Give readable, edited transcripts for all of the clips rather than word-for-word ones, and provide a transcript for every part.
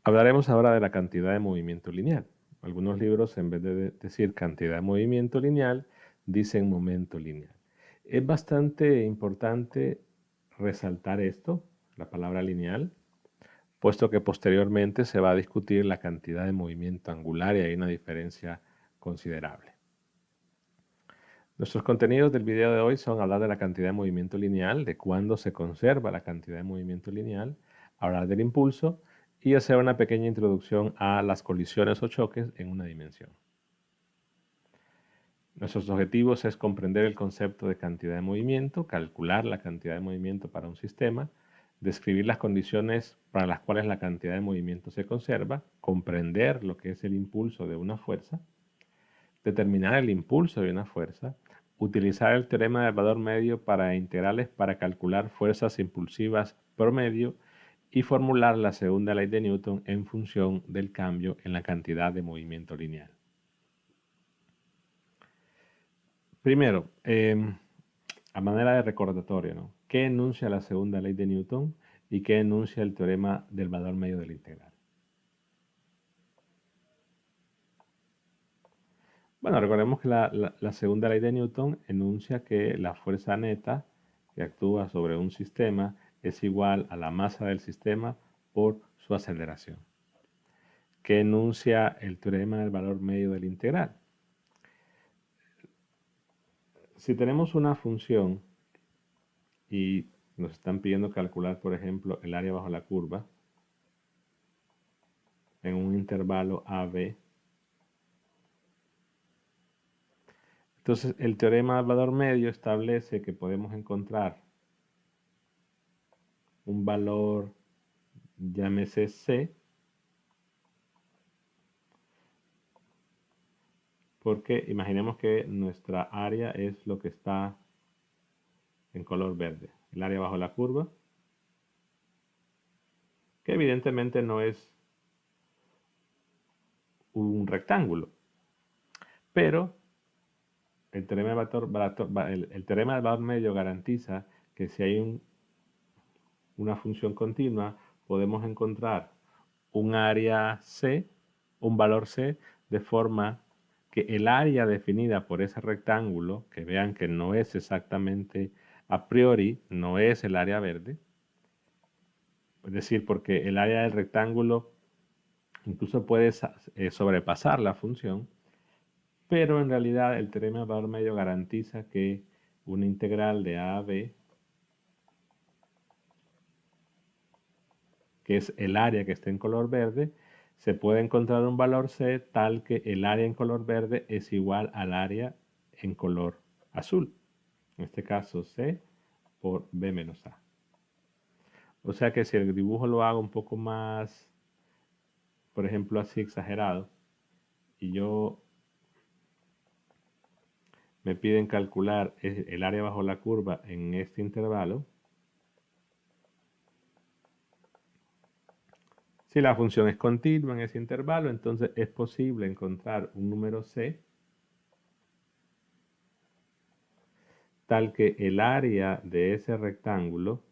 Hablaremos ahora de la cantidad de movimiento lineal. Algunos libros, en vez de decir cantidad de movimiento lineal, dicen momento lineal. Es bastante importante resaltar esto, la palabra lineal, puesto que posteriormente se va a discutir la cantidad de movimiento angular y hay una diferencia considerable. Nuestros contenidos del video de hoy son hablar de la cantidad de movimiento lineal, de cuándo se conserva la cantidad de movimiento lineal, hablar del impulso y hacer una pequeña introducción a las colisiones o choques en una dimensión. Nuestros objetivos es comprender el concepto de cantidad de movimiento, calcular la cantidad de movimiento para un sistema, describir las condiciones para las cuales la cantidad de movimiento se conserva, comprender lo que es el impulso de una fuerza, determinar el impulso de una fuerza, utilizar el teorema del valor medio para integrales para calcular fuerzas impulsivas promedio y formular la segunda ley de Newton en función del cambio en la cantidad de movimiento lineal. Primero, a manera de recordatorio, ¿no? ¿Qué enuncia la segunda ley de Newton y qué enuncia el teorema del valor medio de la integral? Bueno, recordemos que la segunda ley de Newton enuncia que la fuerza neta que actúa sobre un sistema es igual a la masa del sistema por su aceleración. ¿Qué enuncia el teorema del valor medio de la integral? Si tenemos una función y nos están pidiendo calcular, por ejemplo, el área bajo la curva en un intervalo AB, entonces el teorema del valor medio establece que podemos encontrar un valor, llámese C, porque imaginemos que nuestra área es lo que está en color verde, el área bajo la curva, que evidentemente no es un rectángulo, pero el teorema del valor medio garantiza que si hay una función continua, podemos encontrar un área C, un valor C, de forma que el área definida por ese rectángulo, que vean que no es exactamente a priori, no es el área verde, es decir, porque el área del rectángulo incluso puede sobrepasar la función, pero en realidad el teorema del valor medio garantiza que una integral de A a B, que es el área que está en color verde, se puede encontrar un valor C tal que el área en color verde es igual al área en color azul. En este caso C por B menos A. O sea que si el dibujo lo hago un poco más, por ejemplo, así exagerado, y yo me piden calcular el área bajo la curva en este intervalo, si la función es continua en ese intervalo, entonces es posible encontrar un número C tal que el área de ese rectángulo,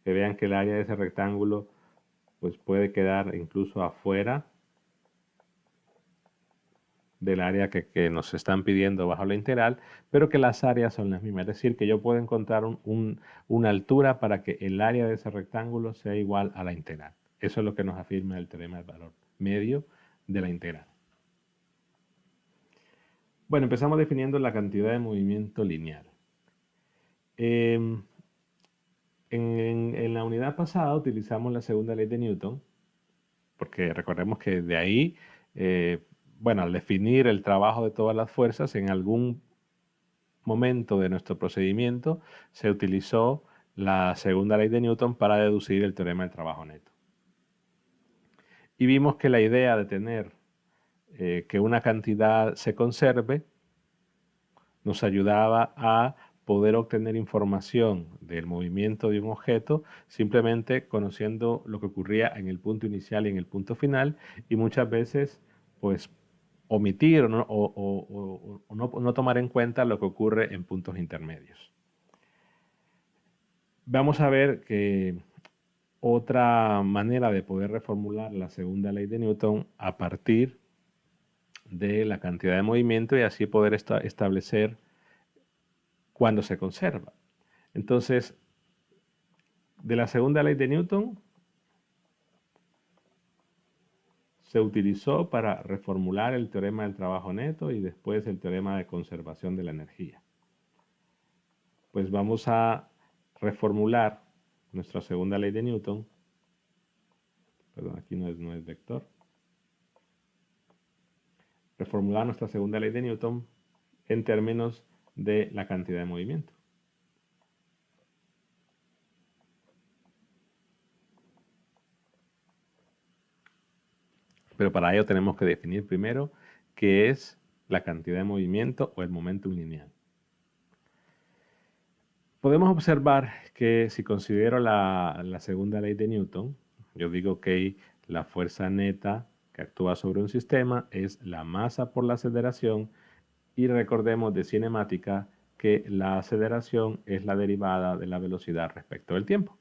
que vean que el área de ese rectángulo pues puede quedar incluso afuera del área que nos están pidiendo bajo la integral, pero que las áreas son las mismas. Es decir, que yo puedo encontrar una altura para que el área de ese rectángulo sea igual a la integral. Eso es lo que nos afirma el teorema del valor medio de la integral. Bueno, empezamos definiendo la cantidad de movimiento lineal. En la unidad pasada utilizamos la segunda ley de Newton, porque recordemos que de ahí, bueno, al definir el trabajo de todas las fuerzas, en algún momento de nuestro procedimiento se utilizó la segunda ley de Newton para deducir el teorema del trabajo neto. Y vimos que la idea de tener que una cantidad se conserve nos ayudaba a poder obtener información del movimiento de un objeto simplemente conociendo lo que ocurría en el punto inicial y en el punto final, y muchas veces pues omitir o no tomar en cuenta lo que ocurre en puntos intermedios. Vamos a ver que otra manera de poder reformular la segunda ley de Newton a partir de la cantidad de movimiento y así poder establecer cuándo se conserva. Entonces, de la segunda ley de Newton se utilizó para reformular el teorema del trabajo neto y después el teorema de conservación de la energía. Pues vamos a reformular nuestra segunda ley de Newton. Perdón, aquí no es vector. Reformular nuestra segunda ley de Newton en términos de la cantidad de movimiento. Pero para ello tenemos que definir primero qué es la cantidad de movimiento o el momentum lineal. Podemos observar que si considero la segunda ley de Newton, yo digo que la fuerza neta que actúa sobre un sistema es la masa por la aceleración y recordemos de cinemática que la aceleración es la derivada de la velocidad respecto del tiempo.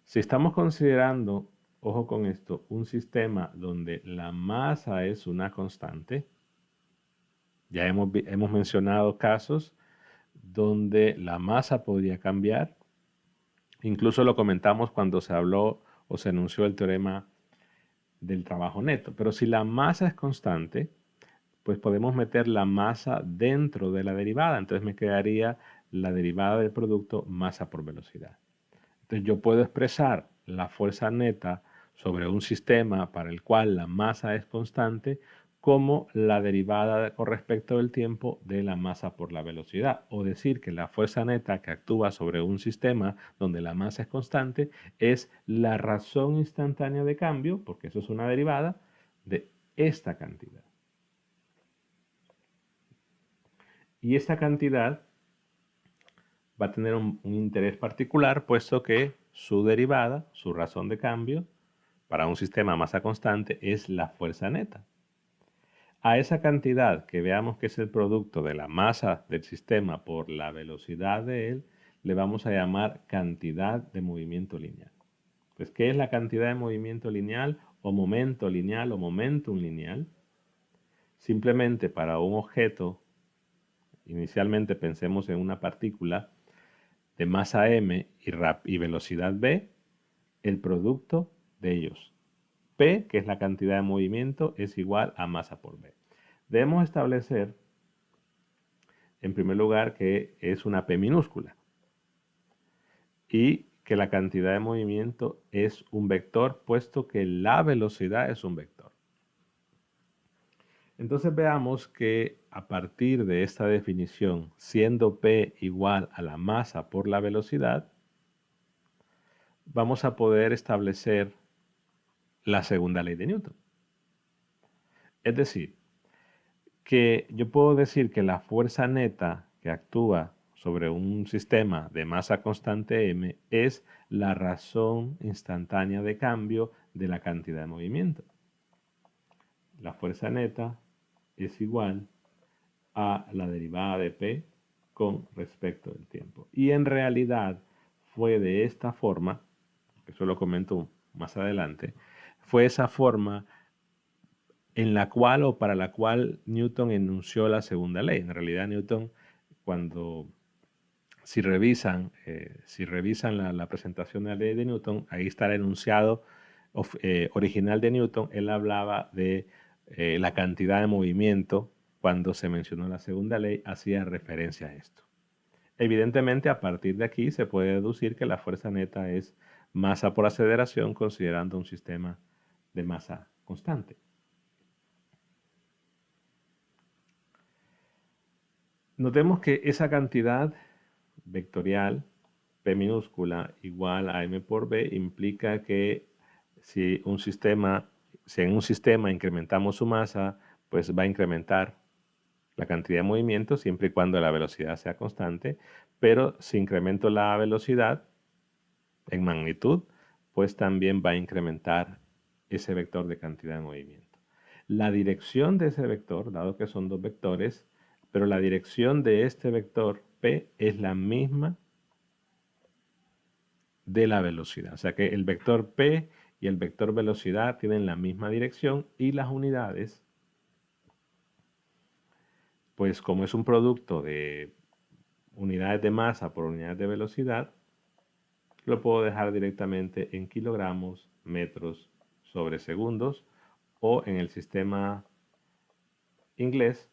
Si estamos considerando, ojo con esto, un sistema donde la masa es una constante, ya hemos mencionado casos donde la masa podría cambiar. Incluso lo comentamos cuando se habló o se anunció el teorema del trabajo neto. Pero si la masa es constante, pues podemos meter la masa dentro de la derivada. Entonces me quedaría la derivada del producto masa por velocidad. Entonces yo puedo expresar la fuerza neta sobre un sistema para el cual la masa es constante como la derivada con respecto del tiempo de la masa por la velocidad. O decir que la fuerza neta que actúa sobre un sistema donde la masa es constante es la razón instantánea de cambio, porque eso es una derivada, de esta cantidad. Y esta cantidad va a tener un interés particular, puesto que su derivada, su razón de cambio, para un sistema masa constante es la fuerza neta. A esa cantidad que veamos que es el producto de la masa del sistema por la velocidad de él, le vamos a llamar cantidad de movimiento lineal. Pues, ¿qué es la cantidad de movimiento lineal o momento lineal o momentum lineal? Simplemente para un objeto, inicialmente pensemos en una partícula de masa m y velocidad v, el producto de ellos. P, que es la cantidad de movimiento, es igual a masa por v. Debemos establecer, en primer lugar, que es una P minúscula y que la cantidad de movimiento es un vector, puesto que la velocidad es un vector. Entonces veamos que a partir de esta definición, siendo P igual a la masa por la velocidad, vamos a poder establecer la segunda ley de Newton. Es decir, que yo puedo decir que la fuerza neta que actúa sobre un sistema de masa constante m es la razón instantánea de cambio de la cantidad de movimiento. La fuerza neta es igual a la derivada de P con respecto del tiempo. Y en realidad fue de esta forma, eso lo comento más adelante, fue esa forma en la cual o para la cual Newton enunció la segunda ley. En realidad Newton, si revisan la presentación de la ley de Newton, ahí está el enunciado original de Newton. Él hablaba de la cantidad de movimiento. Cuando se mencionó la segunda ley, hacía referencia a esto. Evidentemente, a partir de aquí se puede deducir que la fuerza neta es masa por aceleración, considerando un sistema de masa constante. Notemos que esa cantidad vectorial P minúscula igual a m por b implica que si en un sistema incrementamos su masa, pues va a incrementar la cantidad de movimiento siempre y cuando la velocidad sea constante, pero si incremento la velocidad en magnitud, pues también va a incrementar ese vector de cantidad de movimiento. La dirección de ese vector, dado que son dos vectores, pero la dirección de este vector P es la misma de la velocidad. O sea que el vector P y el vector velocidad tienen la misma dirección y las unidades, pues como es un producto de unidades de masa por unidades de velocidad, lo puedo dejar directamente en kilogramos, metros sobre segundos, o en el sistema inglés,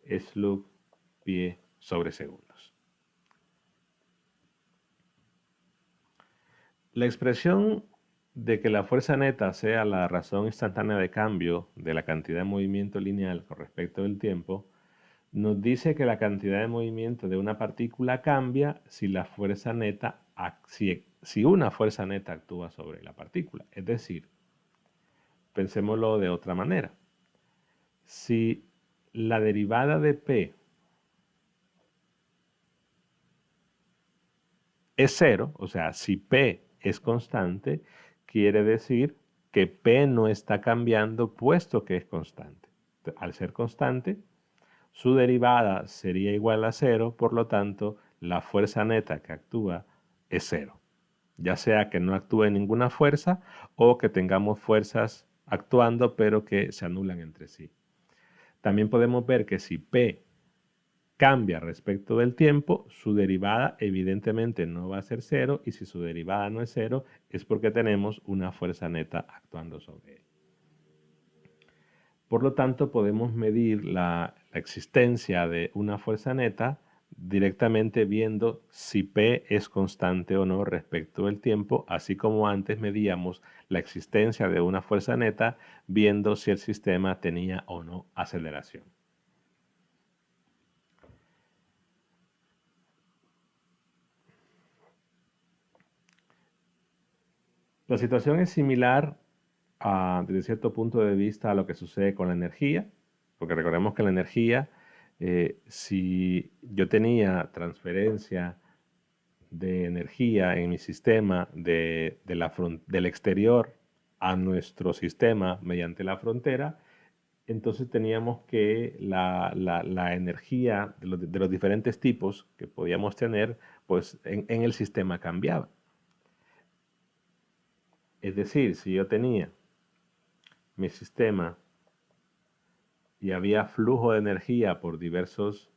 slug pie sobre segundos. La expresión de que la fuerza neta sea la razón instantánea de cambio de la cantidad de movimiento lineal con respecto del tiempo nos dice que la cantidad de movimiento de una partícula cambia si la fuerza neta, si una fuerza neta actúa sobre la partícula. Es decir, pensémoslo de otra manera. Si la derivada de P es cero, o sea, si P es constante, quiere decir que P no está cambiando puesto que es constante. Al ser constante, su derivada sería igual a cero, por lo tanto, la fuerza neta que actúa es cero. Ya sea que no actúe ninguna fuerza o que tengamos fuerzas actuando pero que se anulan entre sí. También podemos ver que si P cambia respecto del tiempo, su derivada evidentemente no va a ser cero, y si su derivada no es cero es porque tenemos una fuerza neta actuando sobre él. Por lo tanto, podemos medir la existencia de una fuerza neta directamente viendo si P es constante o no respecto del tiempo, así como antes medíamos la existencia de una fuerza neta viendo si el sistema tenía o no aceleración. La situación es similar desde cierto punto de vista a lo que sucede con la energía, porque recordemos que la energía, si yo tenía transferencia de energía en mi sistema del exterior a nuestro sistema mediante la frontera, entonces teníamos que la energía de los diferentes tipos que podíamos tener, pues en el sistema cambiaba. Es decir, si yo tenía mi sistema y había flujo de energía por diversos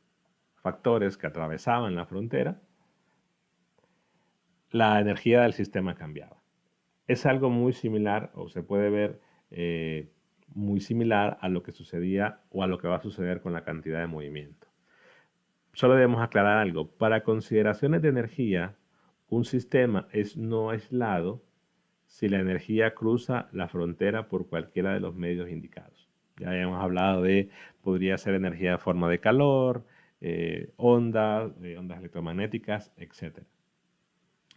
factores que atravesaban la frontera, la energía del sistema cambiaba. Es algo muy similar, o se puede ver muy similar a lo que sucedía o a lo que va a suceder con la cantidad de movimiento. Solo debemos aclarar algo. Para consideraciones de energía, un sistema es no aislado si la energía cruza la frontera por cualquiera de los medios indicados. Ya hemos hablado de, podría ser energía de forma de calor, ondas electromagnéticas, etc.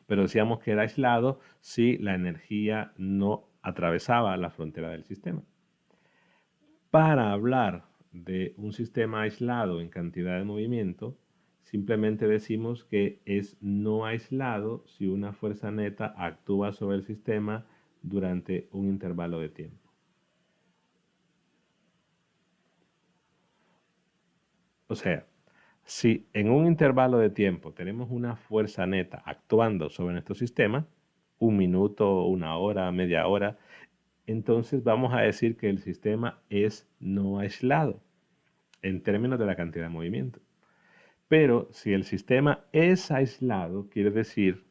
Pero decíamos que era aislado si la energía no atravesaba la frontera del sistema. Para hablar de un sistema aislado en cantidad de movimiento, simplemente decimos que es no aislado si una fuerza neta actúa sobre el sistema durante un intervalo de tiempo. O sea, si en un intervalo de tiempo tenemos una fuerza neta actuando sobre nuestro sistema, un minuto, una hora, media hora, entonces vamos a decir que el sistema es no aislado en términos de la cantidad de movimiento. Pero si el sistema es aislado, quiere decir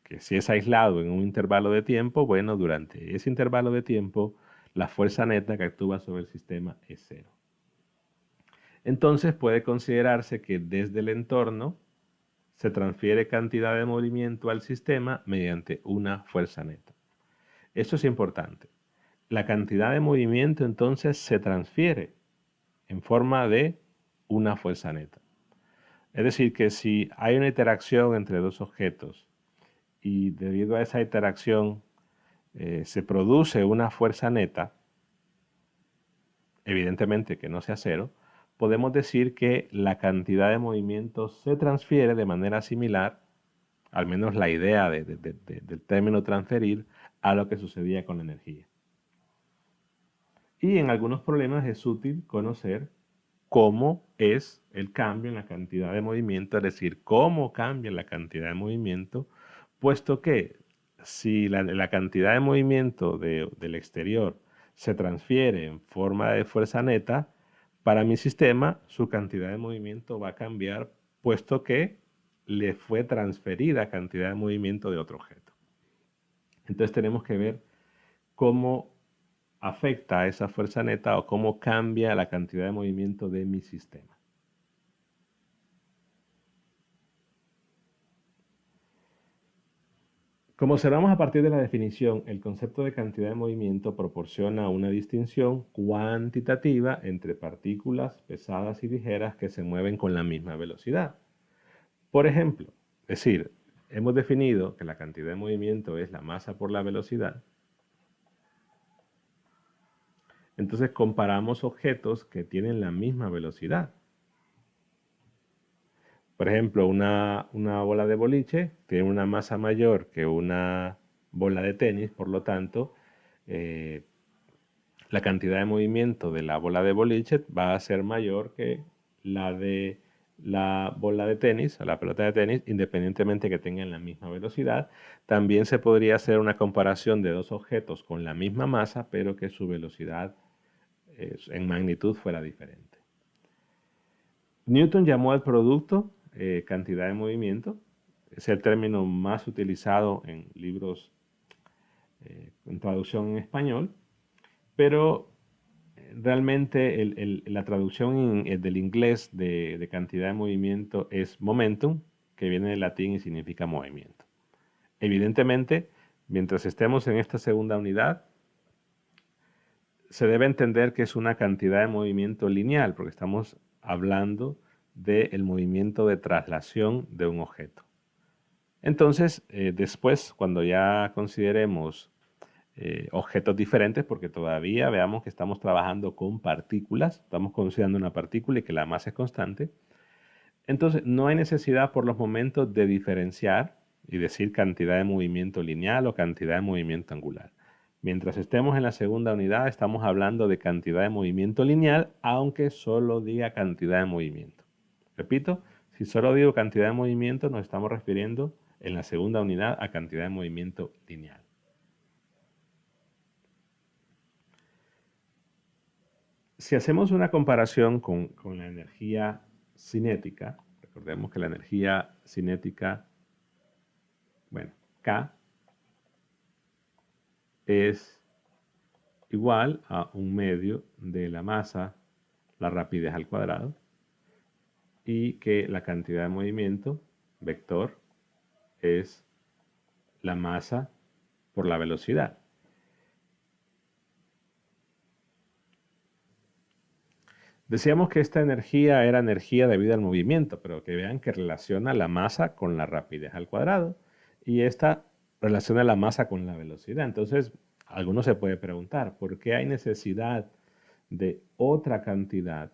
que si es aislado en un intervalo de tiempo, bueno, durante ese intervalo de tiempo, la fuerza neta que actúa sobre el sistema es cero. Entonces puede considerarse que desde el entorno se transfiere cantidad de movimiento al sistema mediante una fuerza neta. Esto es importante. La cantidad de movimiento entonces se transfiere en forma de una fuerza neta. Es decir, que si hay una interacción entre dos objetos y debido a esa interacción se produce una fuerza neta, evidentemente que no sea cero, podemos decir que la cantidad de movimiento se transfiere de manera similar, al menos la idea del término transferir, a lo que sucedía con la energía. Y en algunos problemas es útil conocer cómo es el cambio en la cantidad de movimiento, es decir, cómo cambia la cantidad de movimiento puesto que si la cantidad de movimiento del exterior se transfiere en forma de fuerza neta, para mi sistema su cantidad de movimiento va a cambiar, puesto que le fue transferida cantidad de movimiento de otro objeto. Entonces tenemos que ver cómo afecta a esa fuerza neta o cómo cambia la cantidad de movimiento de mi sistema. Como observamos a partir de la definición, el concepto de cantidad de movimiento proporciona una distinción cuantitativa entre partículas pesadas y ligeras que se mueven con la misma velocidad. Por ejemplo, es decir, hemos definido que la cantidad de movimiento es la masa por la velocidad. Entonces comparamos objetos que tienen la misma velocidad. Por ejemplo, una bola de boliche tiene una masa mayor que una bola de tenis, por lo tanto, la cantidad de movimiento de la bola de boliche va a ser mayor que la de la bola de tenis o la pelota de tenis, independientemente que tengan la misma velocidad. También se podría hacer una comparación de dos objetos con la misma masa, pero que su velocidad en magnitud fuera diferente. Newton llamó al producto cantidad de movimiento. Es el término más utilizado en libros en traducción en español, pero realmente la traducción del inglés de cantidad de movimiento es momentum, que viene del latín y significa movimiento. Evidentemente, mientras estemos en esta segunda unidad, se debe entender que es una cantidad de movimiento lineal, porque estamos hablando del movimiento de traslación de un objeto. Entonces, después, cuando ya consideremos objetos diferentes, porque todavía veamos que estamos trabajando con partículas, estamos considerando una partícula y que la masa es constante, entonces no hay necesidad por los momentos de diferenciar y decir cantidad de movimiento lineal o cantidad de movimiento angular. Mientras estemos en la segunda unidad, estamos hablando de cantidad de movimiento lineal, aunque solo diga cantidad de movimiento. Repito, si solo digo cantidad de movimiento, nos estamos refiriendo en la segunda unidad a cantidad de movimiento lineal. Si hacemos una comparación con la energía cinética, recordemos que la energía cinética, bueno, K es igual a un medio de la masa, la rapidez al cuadrado, y que la cantidad de movimiento, vector, es la masa por la velocidad. Decíamos que esta energía era energía debido al movimiento, pero que vean que relaciona la masa con la rapidez al cuadrado y esta relaciona la masa con la velocidad. Entonces, alguno se puede preguntar, ¿por qué hay necesidad de otra cantidad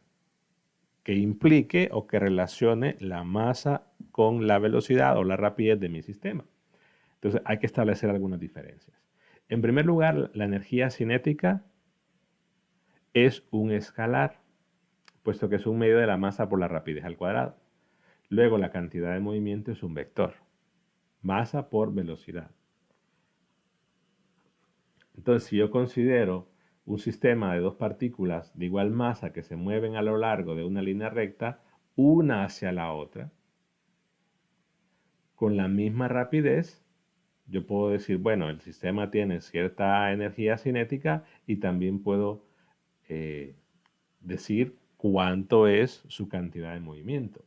que implique o que relacione la masa con la velocidad o la rapidez de mi sistema? Entonces, hay que establecer algunas diferencias. En primer lugar, la energía cinética es un escalar, puesto que es un medio de la masa por la rapidez al cuadrado. Luego la cantidad de movimiento es un vector, masa por velocidad. Entonces, si yo considero un sistema de dos partículas de igual masa que se mueven a lo largo de una línea recta, una hacia la otra, con la misma rapidez, yo puedo decir, bueno, el sistema tiene cierta energía cinética y también puedo decir cuánto es su cantidad de movimiento.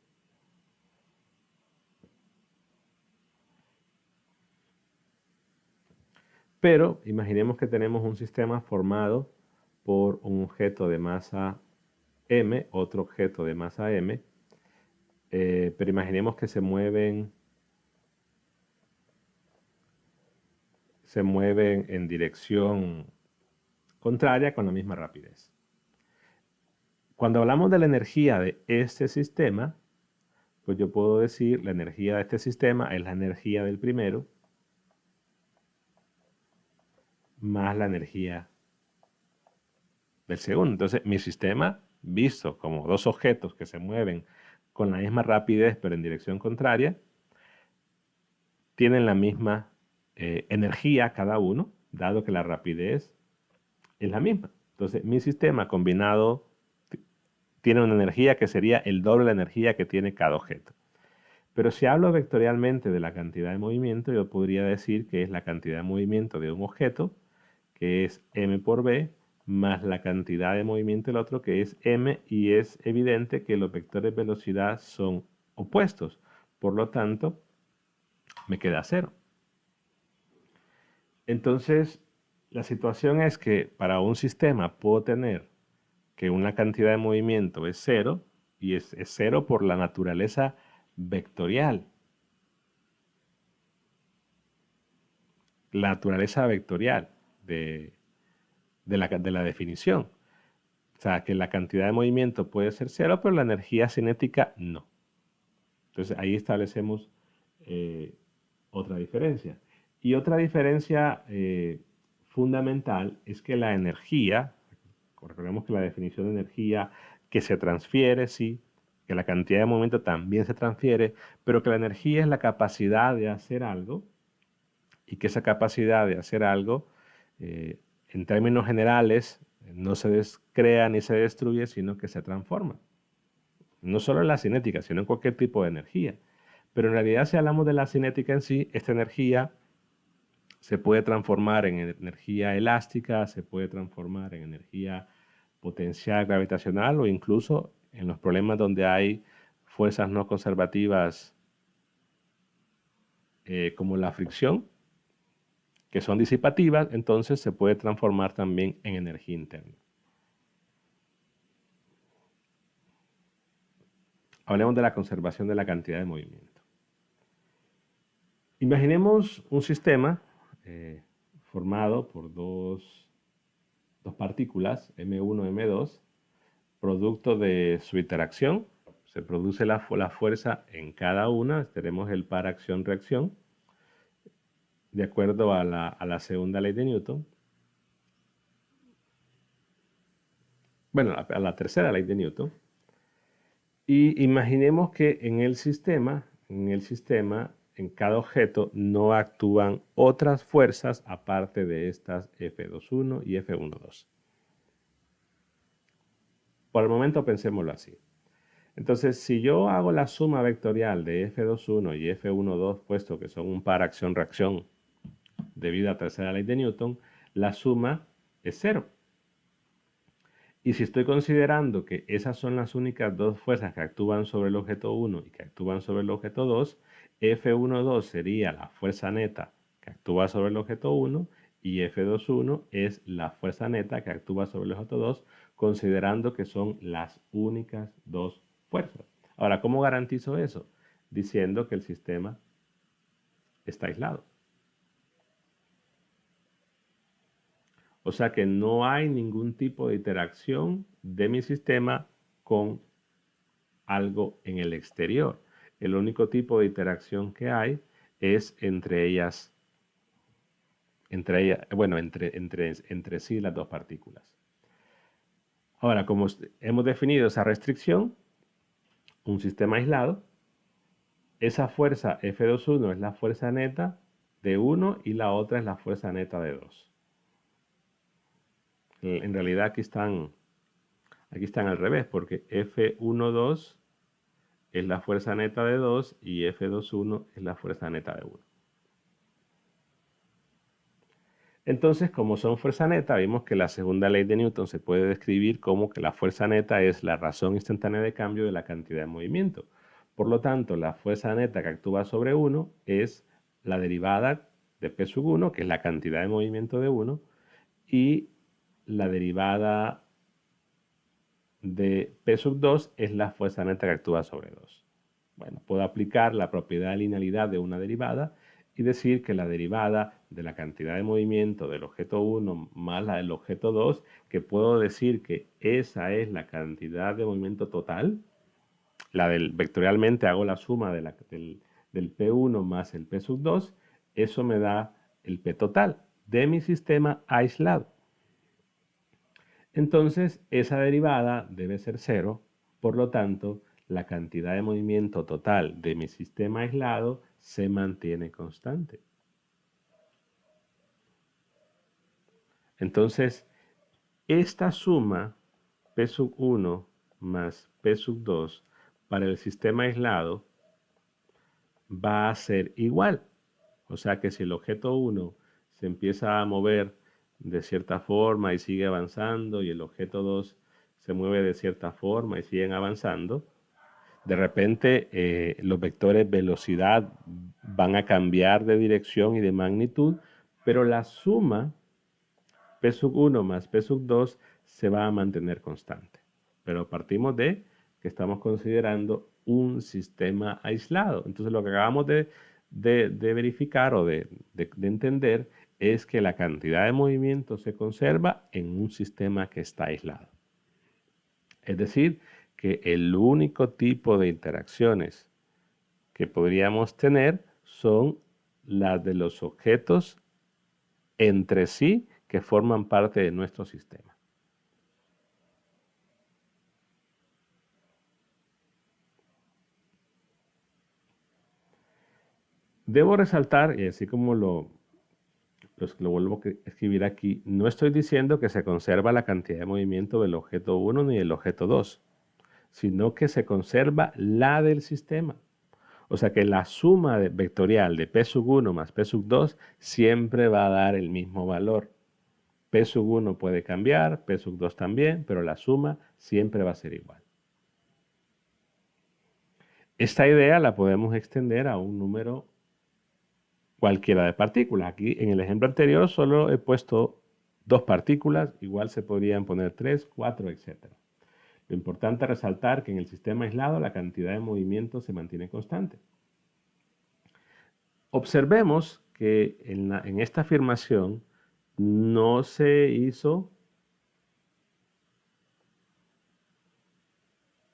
Pero imaginemos que tenemos un sistema formado por un objeto de masa m, otro objeto de masa m, pero imaginemos que se mueven en dirección contraria con la misma rapidez. Cuando hablamos de la energía de este sistema, pues yo puedo decir la energía de este sistema es la energía del primero más la energía del segundo. Entonces, mi sistema, visto como dos objetos que se mueven con la misma rapidez pero en dirección contraria, tienen la misma energía cada uno, dado que la rapidez es la misma. Entonces, mi sistema combinado tiene una energía que sería el doble de la energía que tiene cada objeto. Pero si hablo vectorialmente de la cantidad de movimiento, yo podría decir que es la cantidad de movimiento de un objeto, que es m por b, más la cantidad de movimiento del otro, que es m, y es evidente que los vectores de velocidad son opuestos. Por lo tanto, me queda 0. Entonces, la situación es que para un sistema puedo tener que una cantidad de movimiento es 0, y es 0 por la naturaleza vectorial. La naturaleza vectorial de la definición. O sea, que la cantidad de movimiento puede ser 0, pero la energía cinética no. Entonces ahí establecemos otra diferencia. Y otra diferencia fundamental es que la energía, recordemos que la definición de energía que se transfiere, sí, que la cantidad de movimiento también se transfiere, pero que la energía es la capacidad de hacer algo, y que esa capacidad de hacer algo, en términos generales, no se crea ni se destruye, sino que se transforma. No solo en la cinética, sino en cualquier tipo de energía. Pero en realidad, si hablamos de la cinética en sí, esta energía se puede transformar en energía elástica, se puede transformar en energía potencial gravitacional, o incluso en los problemas donde hay fuerzas no conservativas como la fricción, que son disipativas, entonces se puede transformar también en energía interna. Hablemos de la conservación de la cantidad de movimiento. Imaginemos un sistema formado por dos partículas, M1 y M2, producto de su interacción. Se produce la fuerza en cada una, tenemos el par acción-reacción, de acuerdo a la segunda ley de Newton. Bueno, a la tercera ley de Newton. Y imaginemos que en el sistema, en cada objeto, no actúan otras fuerzas aparte de estas F21 y F12. Por el momento pensémoslo así. Entonces, si yo hago la suma vectorial de F21 y F12, puesto que son un par acción-reacción debido a la tercera ley de Newton, la suma es 0. Y si estoy considerando que esas son las únicas dos fuerzas que actúan sobre el objeto 1 y que actúan sobre el objeto 2, F12 sería la fuerza neta que actúa sobre el objeto 1 y F21 es la fuerza neta que actúa sobre el objeto 2, considerando que son las únicas dos fuerzas. Ahora, ¿cómo garantizo eso? Diciendo que el sistema está aislado. O sea que no hay ningún tipo de interacción de mi sistema con algo en el exterior. El único tipo de interacción que hay es entre sí las dos partículas. Ahora, como hemos definido esa restricción, un sistema aislado, esa fuerza F21 es la fuerza neta de 1 y la otra es la fuerza neta de 2. En realidad aquí están al revés, porque F12 es la fuerza neta de 2 y F21 es la fuerza neta de 1. Entonces, como son fuerza neta, vimos que la segunda ley de Newton se puede describir como que la fuerza neta es la razón instantánea de cambio de la cantidad de movimiento. Por lo tanto, la fuerza neta que actúa sobre 1 es la derivada de P sub 1, que es la cantidad de movimiento de 1, y la derivada de P sub 2 es la fuerza neta que actúa sobre 2. Bueno, puedo aplicar la propiedad de linealidad de una derivada y decir que la derivada de la cantidad de movimiento del objeto 1 más la del objeto 2, que puedo decir que esa es la cantidad de movimiento total, vectorialmente hago la suma del P1 más el P sub 2, eso me da el P total de mi sistema aislado. Entonces, esa derivada debe ser 0, por lo tanto, la cantidad de movimiento total de mi sistema aislado se mantiene constante. Entonces, esta suma P sub 1 más P sub 2 para el sistema aislado va a ser igual. O sea que si el objeto 1 se empieza a mover de cierta forma y sigue avanzando y el objeto 2 se mueve de cierta forma y siguen avanzando, de repente los vectores velocidad van a cambiar de dirección y de magnitud, pero la suma P sub 1 más P sub 2 se va a mantener constante. Pero partimos de que estamos considerando un sistema aislado. Entonces lo que acabamos de verificar o de entender es que la cantidad de movimiento se conserva en un sistema que está aislado. Es decir, que el único tipo de interacciones que podríamos tener son las de los objetos entre sí que forman parte de nuestro sistema. Debo resaltar, y así como lo vuelvo a escribir aquí, no estoy diciendo que se conserva la cantidad de movimiento del objeto 1 ni del objeto 2, sino que se conserva la del sistema. O sea que la suma vectorial de P sub 1 más P sub 2 siempre va a dar el mismo valor. P sub 1 puede cambiar, P sub 2 también, pero la suma siempre va a ser igual. Esta idea la podemos extender a un número cualquiera de partículas. Aquí en el ejemplo anterior solo he puesto 2 partículas, igual se podrían poner 3, 4, etc. Lo importante es resaltar que en el sistema aislado la cantidad de movimiento se mantiene constante. Observemos que en esta afirmación no se hizo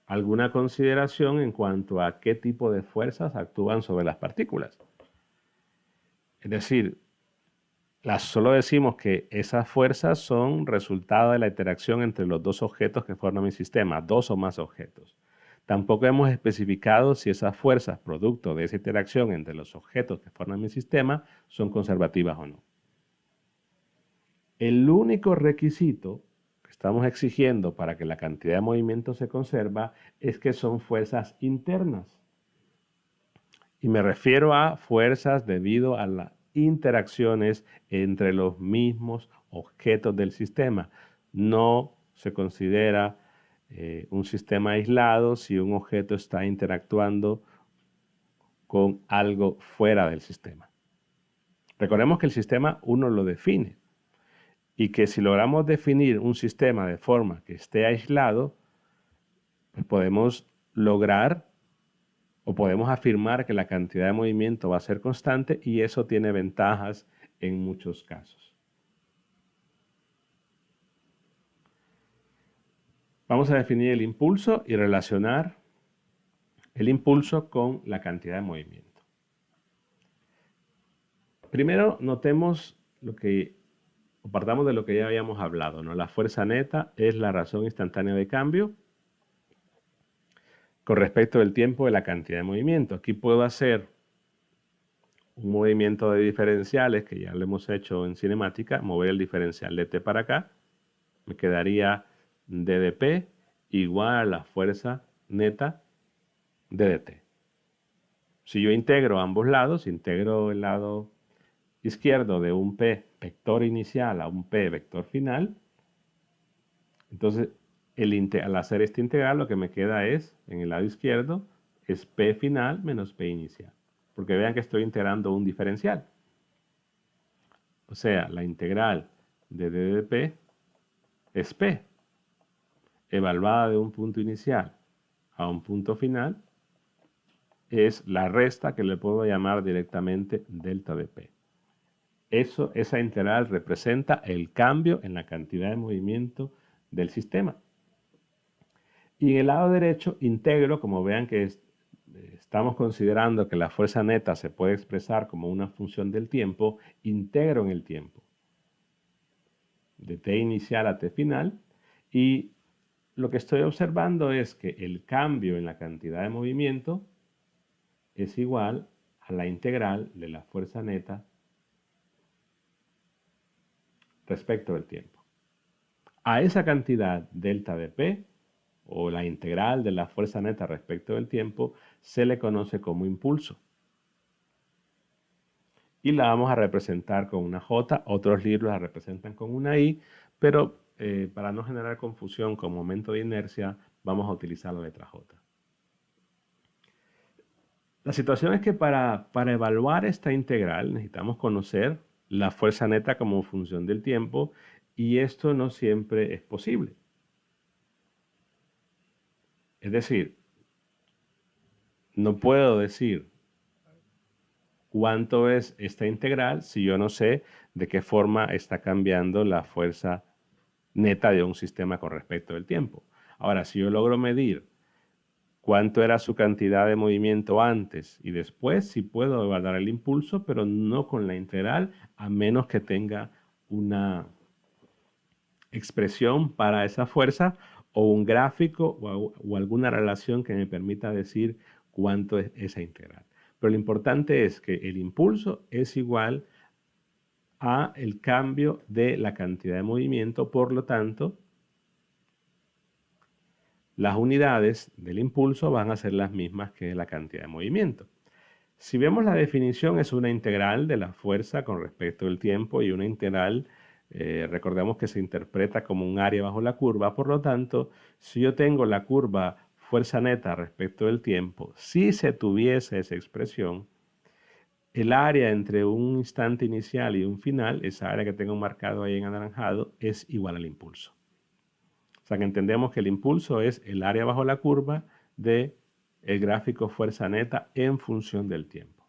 alguna consideración en cuanto a qué tipo de fuerzas actúan sobre las partículas. Es decir, solo decimos que esas fuerzas son resultado de la interacción entre los dos objetos que forman mi sistema, dos o más objetos. Tampoco hemos especificado si esas fuerzas, producto de esa interacción entre los objetos que forman mi sistema, son conservativas o no. El único requisito que estamos exigiendo para que la cantidad de movimiento se conserva es que son fuerzas internas. Y me refiero a fuerzas debido a las interacciones entre los mismos objetos del sistema. No se considera un sistema aislado si un objeto está interactuando con algo fuera del sistema. Recordemos que el sistema uno lo define y que si logramos definir un sistema de forma que esté aislado, pues podemos lograr o podemos afirmar que la cantidad de movimiento va a ser constante y eso tiene ventajas en muchos casos. Vamos a definir el impulso y relacionar el impulso con la cantidad de movimiento. Primero notemos partamos de lo que ya habíamos hablado, ¿no? La fuerza neta es la razón instantánea de cambio con respecto del tiempo de la cantidad de movimiento. Aquí puedo hacer un movimiento de diferenciales que ya lo hemos hecho en cinemática, mover el diferencial de t para acá, me quedaría d de p igual a la fuerza neta d de t. Si yo integro ambos lados, integro el lado izquierdo de un p vector inicial a un p vector final, entonces al hacer este integral lo que me queda es, en el lado izquierdo, es p final menos p inicial. Porque vean que estoy integrando un diferencial. O sea, la integral de d de p es p, evaluada de un punto inicial a un punto final, es la resta que le puedo llamar directamente delta de p. Esa integral representa el cambio en la cantidad de movimiento del sistema. Y en el lado derecho integro, como vean que estamos considerando que la fuerza neta se puede expresar como una función del tiempo, integro en el tiempo, de t inicial a t final, y lo que estoy observando es que el cambio en la cantidad de movimiento es igual a la integral de la fuerza neta respecto del tiempo. A esa cantidad delta de P, o la integral de la fuerza neta respecto del tiempo, se le conoce como impulso. Y la vamos a representar con una J, otros libros la representan con una I, pero para no generar confusión con momento de inercia, vamos a utilizar la letra J. La situación es que para evaluar esta integral necesitamos conocer la fuerza neta como función del tiempo, y esto no siempre es posible. Es decir, no puedo decir cuánto es esta integral si yo no sé de qué forma está cambiando la fuerza neta de un sistema con respecto del tiempo. Ahora, si yo logro medir cuánto era su cantidad de movimiento antes y después, sí puedo evaluar el impulso, pero no con la integral, a menos que tenga una expresión para esa fuerza o un gráfico o alguna relación que me permita decir cuánto es esa integral. Pero lo importante es que el impulso es igual a el cambio de la cantidad de movimiento, por lo tanto, las unidades del impulso van a ser las mismas que la cantidad de movimiento. Si vemos la definición, es una integral de la fuerza con respecto al tiempo, y una integral, recordemos que se interpreta como un área bajo la curva. Por lo tanto, si yo tengo la curva fuerza neta respecto del tiempo, si se tuviese esa expresión, el área entre un instante inicial y un final, esa área que tengo marcado ahí en anaranjado, es igual al impulso. O sea que entendemos que el impulso es el área bajo la curva del gráfico fuerza neta en función del tiempo.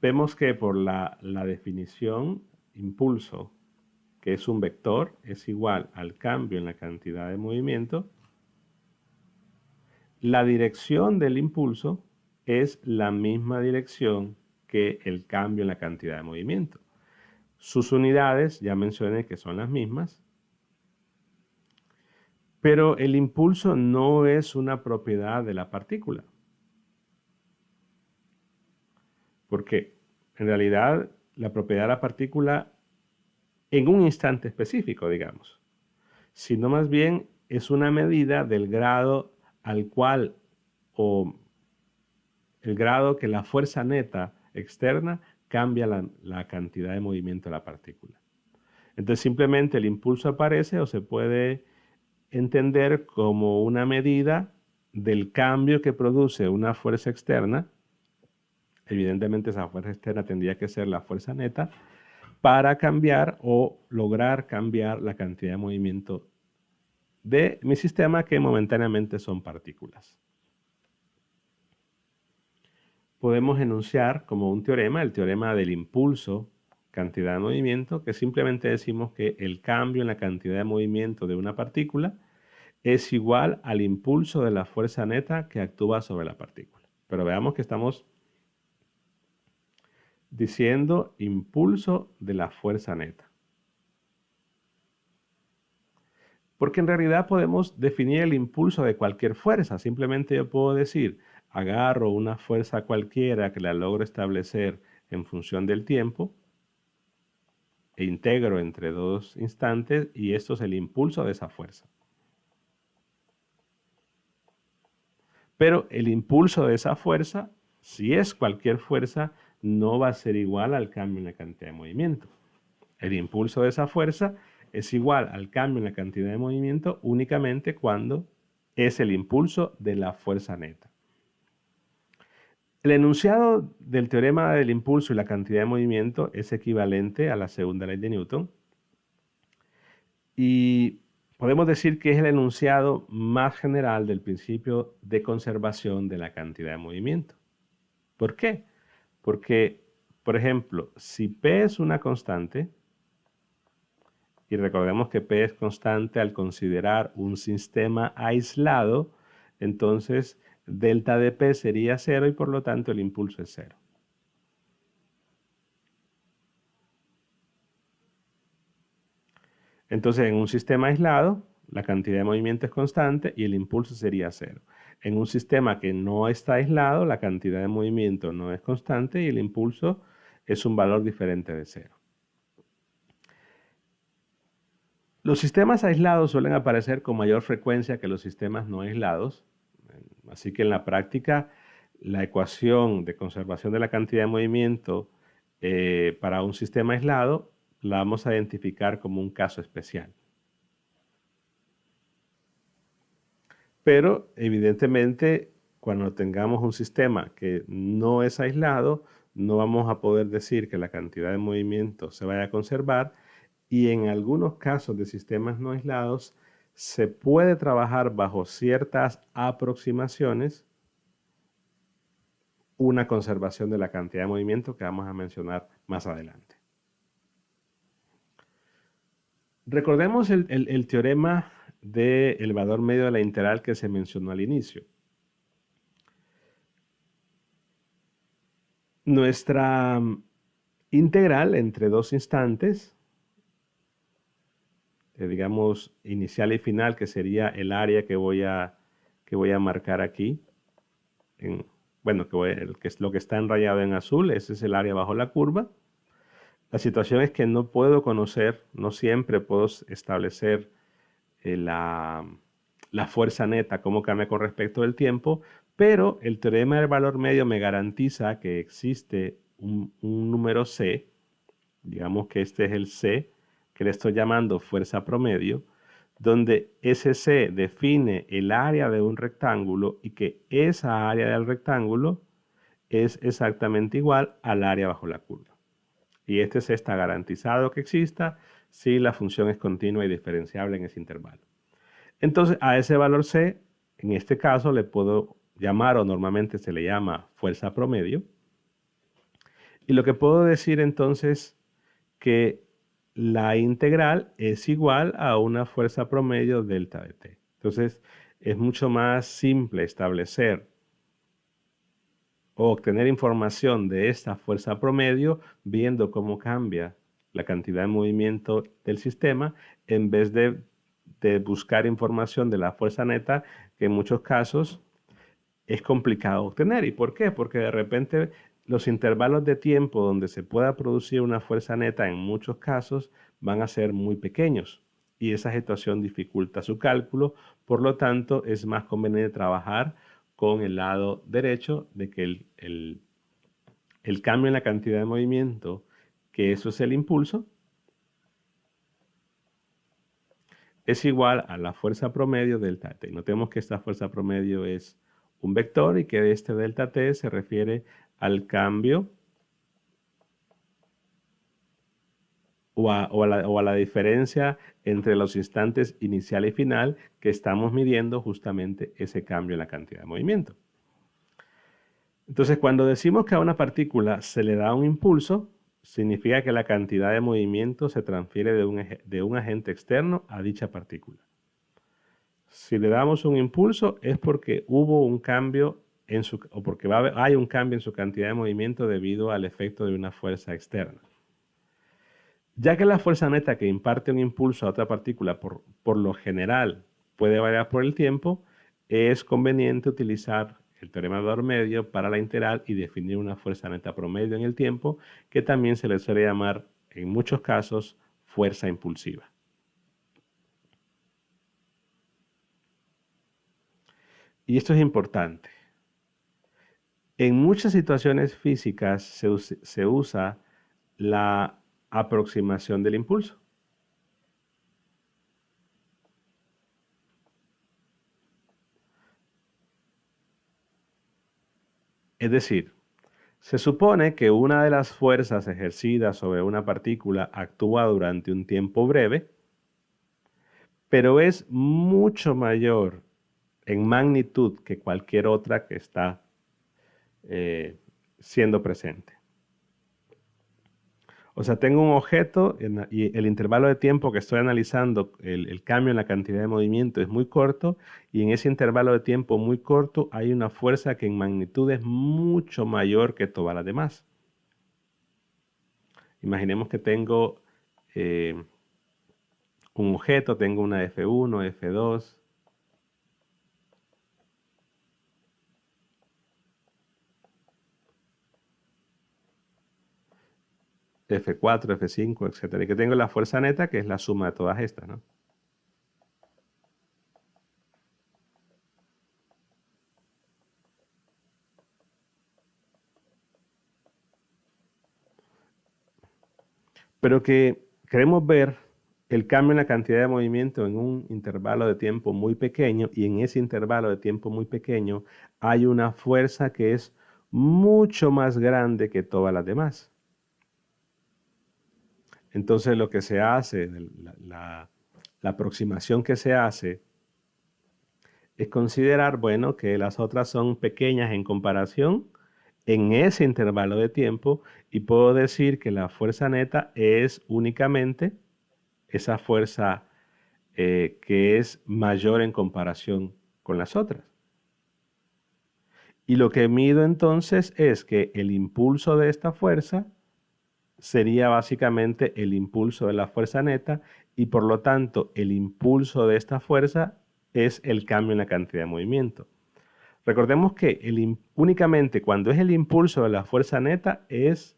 Vemos que por la definición, impulso, que es un vector, es igual al cambio en la cantidad de movimiento. La dirección del impulso es la misma dirección que el cambio en la cantidad de movimiento. Sus unidades, ya mencioné que son las mismas, pero el impulso no es una propiedad de la partícula. Porque en realidad la propiedad de la partícula en un instante específico, digamos, sino más bien es una medida del grado al cual, o el grado que la fuerza neta externa cambia la cantidad de movimiento de la partícula. Entonces simplemente el impulso aparece, o se puede entender como una medida del cambio que produce una fuerza externa. Evidentemente esa fuerza externa tendría que ser la fuerza neta para cambiar o lograr cambiar la cantidad de movimiento de mi sistema, que momentáneamente son partículas. Podemos enunciar como un teorema, el teorema del impulso, cantidad de movimiento, que simplemente decimos que el cambio en la cantidad de movimiento de una partícula es igual al impulso de la fuerza neta que actúa sobre la partícula. Pero veamos que estamos diciendo impulso de la fuerza neta. Porque en realidad podemos definir el impulso de cualquier fuerza. Simplemente yo puedo decir, agarro una fuerza cualquiera que la logro establecer en función del tiempo e integro entre dos instantes, y esto es el impulso de esa fuerza. Pero el impulso de esa fuerza, si es cualquier fuerza, no va a ser igual al cambio en la cantidad de movimiento. El impulso de esa fuerza es igual al cambio en la cantidad de movimiento únicamente cuando es el impulso de la fuerza neta. El enunciado del teorema del impulso y la cantidad de movimiento es equivalente a la segunda ley de Newton, y podemos decir que es el enunciado más general del principio de conservación de la cantidad de movimiento. ¿Por qué? Porque, por ejemplo, si P es una constante, y recordemos que P es constante al considerar un sistema aislado, entonces delta de P sería 0 y por lo tanto el impulso es 0. Entonces en un sistema aislado, la cantidad de movimiento es constante y el impulso sería cero. En un sistema que no está aislado, la cantidad de movimiento no es constante y el impulso es un valor diferente de cero. Los sistemas aislados suelen aparecer con mayor frecuencia que los sistemas no aislados, así que en la práctica la ecuación de conservación de la cantidad de movimiento para un sistema aislado la vamos a identificar como un caso especial. Pero evidentemente cuando tengamos un sistema que no es aislado, no vamos a poder decir que la cantidad de movimiento se vaya a conservar, y en algunos casos de sistemas no aislados se puede trabajar bajo ciertas aproximaciones una conservación de la cantidad de movimiento que vamos a mencionar más adelante. Recordemos el teorema del valor medio de la integral que se mencionó al inicio. Nuestra integral entre dos instantes, digamos inicial y final, que sería el área que voy a marcar aquí, bueno, que es lo que está enrayado en azul, ese es el área bajo la curva. La situación es que no puedo conocer, no siempre puedo establecer la fuerza neta, cómo cambia con respecto al tiempo, pero el teorema del valor medio me garantiza que existe un número C, digamos que este es el C, que le estoy llamando fuerza promedio, donde ese C define el área de un rectángulo y que esa área del rectángulo es exactamente igual al área bajo la curva. Y este C está garantizado que exista si la función es continua y diferenciable en ese intervalo. Entonces a ese valor C, en este caso le puedo llamar, o normalmente se le llama fuerza promedio. Y lo que puedo decir entonces que la integral es igual a una fuerza promedio delta de t. Entonces es mucho más simple establecer o obtener información de esta fuerza promedio viendo cómo cambia la cantidad de movimiento del sistema en vez de buscar información de la fuerza neta, que en muchos casos es complicado obtener. ¿Y por qué? Porque de repente los intervalos de tiempo donde se pueda producir una fuerza neta en muchos casos van a ser muy pequeños y esa situación dificulta su cálculo. Por lo tanto, es más conveniente trabajar con el lado derecho de que el cambio en la cantidad de movimiento, que eso es el impulso, es igual a la fuerza promedio delta t. Notemos que esta fuerza promedio es un vector y que este delta t se refiere al cambio o a la diferencia entre los instantes inicial y final que estamos midiendo justamente ese cambio en la cantidad de movimiento. Entonces, cuando decimos que a una partícula se le da un impulso, significa que la cantidad de movimiento se transfiere de un agente externo a dicha partícula. Si le damos un impulso es porque hubo un cambio o porque hay un cambio en su cantidad de movimiento debido al efecto de una fuerza externa. Ya que la fuerza neta que imparte un impulso a otra partícula por lo general puede variar por el tiempo, es conveniente utilizar el teorema del valor medio para la integral y definir una fuerza neta promedio en el tiempo, que también se le suele llamar en muchos casos fuerza impulsiva. Y esto es importante. En muchas situaciones físicas se usa la aproximación del impulso. Es decir, se supone que una de las fuerzas ejercidas sobre una partícula actúa durante un tiempo breve, pero es mucho mayor en magnitud que cualquier otra que está siendo presente. O sea, tengo un objeto y el intervalo de tiempo que estoy analizando, el cambio en la cantidad de movimiento es muy corto, y en ese intervalo de tiempo muy corto hay una fuerza que en magnitud es mucho mayor que todas las demás. Imaginemos que tengo un objeto, tengo una F1, F2. F4, F5, etcétera. Y que tengo la fuerza neta, que es la suma de todas estas, ¿no? Pero que queremos ver el cambio en la cantidad de movimiento en un intervalo de tiempo muy pequeño, y en ese intervalo de tiempo muy pequeño hay una fuerza que es mucho más grande que todas las demás. Entonces lo que se hace, la aproximación que se hace es considerar, bueno, que las otras son pequeñas en comparación en ese intervalo de tiempo, y puedo decir que la fuerza neta es únicamente esa fuerza que es mayor en comparación con las otras. Y lo que mido entonces es que el impulso de esta fuerza sería básicamente el impulso de la fuerza neta, y por lo tanto el impulso de esta fuerza es el cambio en la cantidad de movimiento. Recordemos que únicamente cuando es el impulso de la fuerza neta es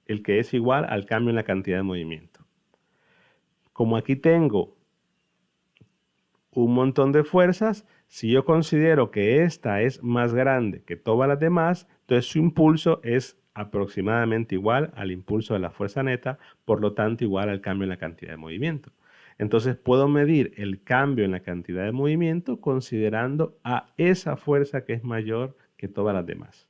el que es igual al cambio en la cantidad de movimiento. Como aquí tengo un montón de fuerzas, si yo considero que esta es más grande que todas las demás, entonces su impulso es aproximadamente igual al impulso de la fuerza neta, por lo tanto igual al cambio en la cantidad de movimiento. Entonces puedo medir el cambio en la cantidad de movimiento considerando a esa fuerza que es mayor que todas las demás.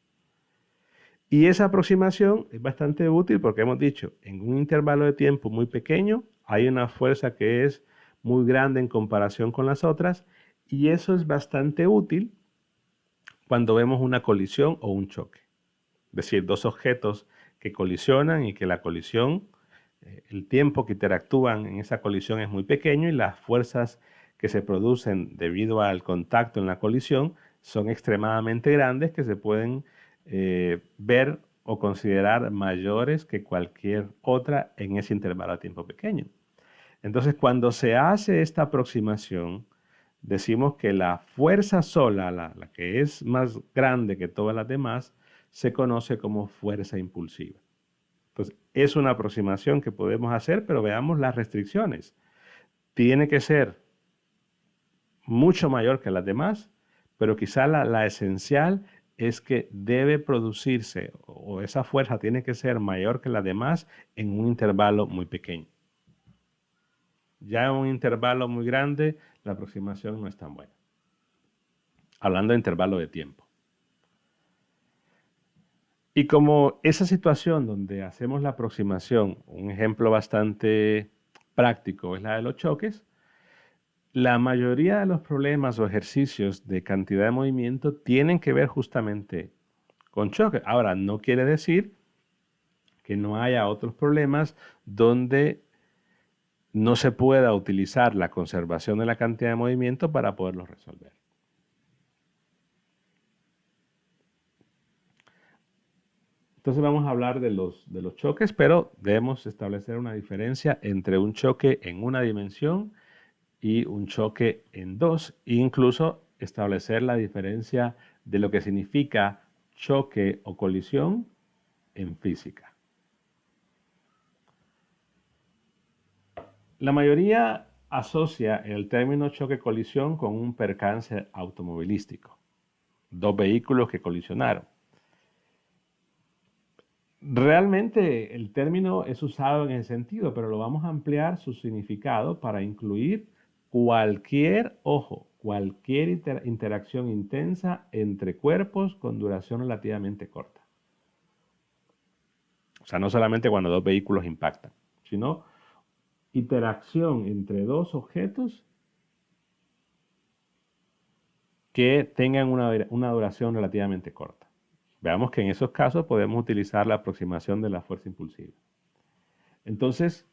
Y esa aproximación es bastante útil porque hemos dicho, en un intervalo de tiempo muy pequeño hay una fuerza que es muy grande en comparación con las otras, y eso es bastante útil cuando vemos una colisión o un choque. Es decir, dos objetos que colisionan y que la colisión, el tiempo que interactúan en esa colisión es muy pequeño, y las fuerzas que se producen debido al contacto en la colisión son extremadamente grandes, que se pueden ver o considerar mayores que cualquier otra en ese intervalo de tiempo pequeño. Entonces, cuando se hace esta aproximación, decimos que la fuerza sola, la que es más grande que todas las demás, se conoce como fuerza impulsiva. Entonces, es una aproximación que podemos hacer, pero veamos las restricciones. Tiene que ser mucho mayor que las demás, pero quizá la esencial es que debe producirse, o esa fuerza tiene que ser mayor que las demás en un intervalo muy pequeño. Ya en un intervalo muy grande, la aproximación no es tan buena. Hablando de intervalo de tiempo. Y como esa situación donde hacemos la aproximación, un ejemplo bastante práctico es la de los choques, la mayoría de los problemas o ejercicios de cantidad de movimiento tienen que ver justamente con choques. Ahora, no quiere decir que no haya otros problemas donde no se pueda utilizar la conservación de la cantidad de movimiento para poderlos resolver. Entonces vamos a hablar de los choques, pero debemos establecer una diferencia entre un choque en una dimensión y un choque en dos, e incluso establecer la diferencia de lo que significa choque o colisión en física. La mayoría asocia el término choque-colisión con un percance automovilístico, dos vehículos que colisionaron. Realmente el término es usado en ese sentido, pero lo vamos a ampliar su significado para incluir cualquier, ojo, cualquier interacción intensa entre cuerpos con duración relativamente corta. O sea, no solamente cuando dos vehículos impactan, sino interacción entre dos objetos que tengan una duración relativamente corta. Veamos que en esos casos podemos utilizar la aproximación de la fuerza impulsiva. Entonces,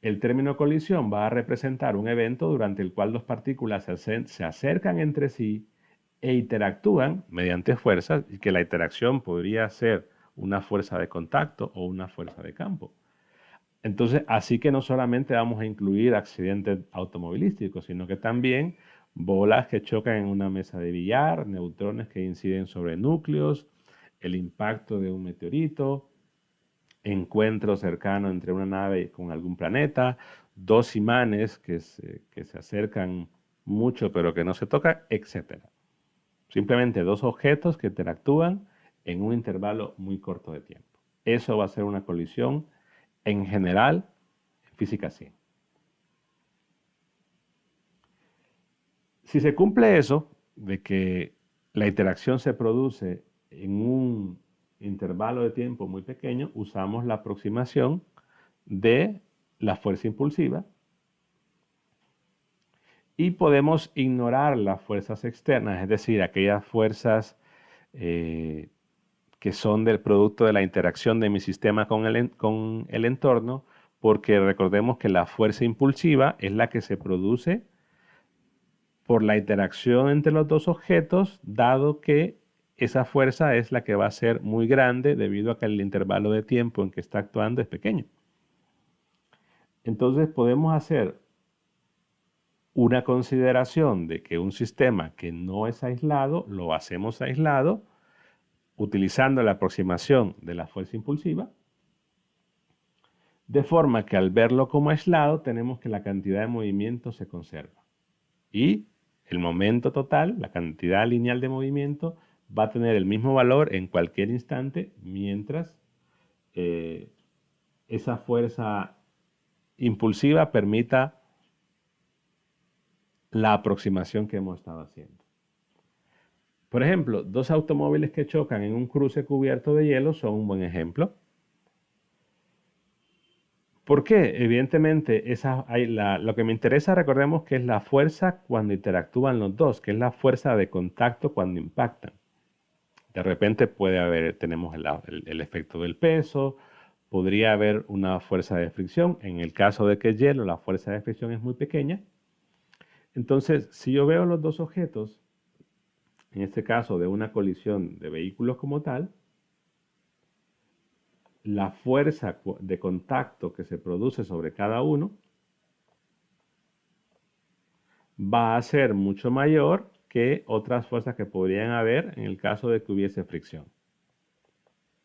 el término colisión va a representar un evento durante el cual dos partículas se acercan entre sí e interactúan mediante fuerzas, y que la interacción podría ser una fuerza de contacto o una fuerza de campo. Entonces, así que no solamente vamos a incluir accidentes automovilísticos, sino que también bolas que chocan en una mesa de billar, neutrones que inciden sobre núcleos, el impacto de un meteorito, encuentro cercano entre una nave con algún planeta, dos imanes que se acercan mucho pero que no se tocan, etc. Simplemente dos objetos que interactúan en un intervalo muy corto de tiempo. Eso va a ser una colisión en general en física 100. Si se cumple eso, de que la interacción se produce en un intervalo de tiempo muy pequeño, usamos la aproximación de la fuerza impulsiva y podemos ignorar las fuerzas externas, es decir, aquellas fuerzas eh, que son del producto de la interacción de mi sistema con el entorno, porque recordemos que la fuerza impulsiva es la que se produce por la interacción entre los dos objetos, dado que esa fuerza es la que va a ser muy grande debido a que el intervalo de tiempo en que está actuando es pequeño. Entonces podemos hacer una consideración de que un sistema que no es aislado, lo hacemos aislado utilizando la aproximación de la fuerza impulsiva, de forma que al verlo como aislado tenemos que la cantidad de movimiento se conserva. Y el momento total, la cantidad lineal de movimiento, va a tener el mismo valor en cualquier instante mientras esa fuerza impulsiva permita la aproximación que hemos estado haciendo. Por ejemplo, dos automóviles que chocan en un cruce cubierto de hielo son un buen ejemplo. ¿Por qué? Evidentemente, lo que me interesa, recordemos que es la fuerza cuando interactúan los dos, que es la fuerza de contacto cuando impactan. De repente puede haber, tenemos el efecto del peso, podría haber una fuerza de fricción. En el caso de que es hielo, la fuerza de fricción es muy pequeña. Entonces, si yo veo los dos objetos, en este caso de una colisión de vehículos como tal, la fuerza de contacto que se produce sobre cada uno va a ser mucho mayor que otras fuerzas que podrían haber en el caso de que hubiese fricción.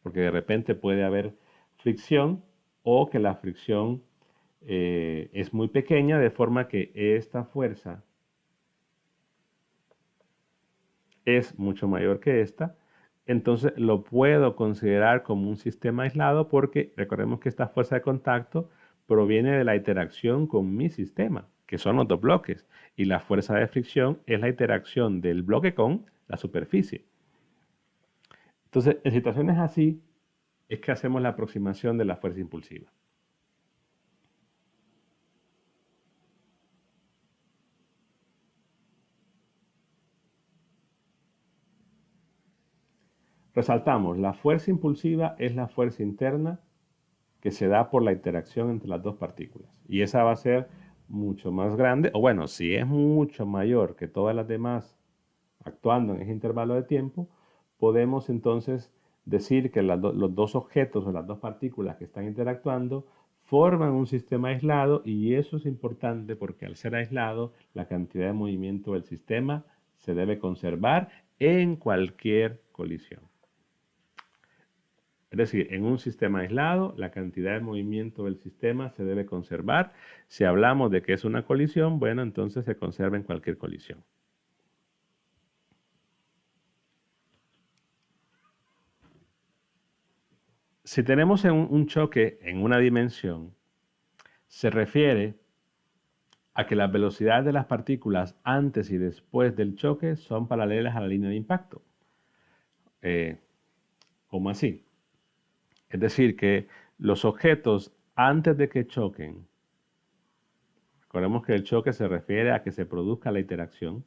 Porque de repente puede haber fricción o que la fricción es muy pequeña, de forma que esta fuerza es mucho mayor que esta. Entonces lo puedo considerar como un sistema aislado porque recordemos que esta fuerza de contacto proviene de la interacción con mi sistema, que son los dos bloques, y la fuerza de fricción es la interacción del bloque con la superficie. Entonces, en situaciones así es que hacemos la aproximación de la fuerza impulsiva. Resaltamos, la fuerza impulsiva es la fuerza interna que se da por la interacción entre las dos partículas. Y esa va a ser mucho más grande, o bueno, si es mucho mayor que todas las demás actuando en ese intervalo de tiempo, podemos entonces decir que los dos objetos o las dos partículas que están interactuando forman un sistema aislado, y eso es importante porque al ser aislado, la cantidad de movimiento del sistema se debe conservar en cualquier colisión. Es decir, en un sistema aislado, la cantidad de movimiento del sistema se debe conservar. Si hablamos de que es una colisión, bueno, entonces se conserva en cualquier colisión. Si tenemos un choque en una dimensión, se refiere a que las velocidades de las partículas antes y después del choque son paralelas a la línea de impacto. ¿Cómo así? Es decir, que los objetos antes de que choquen, recordemos que el choque se refiere a que se produzca la interacción.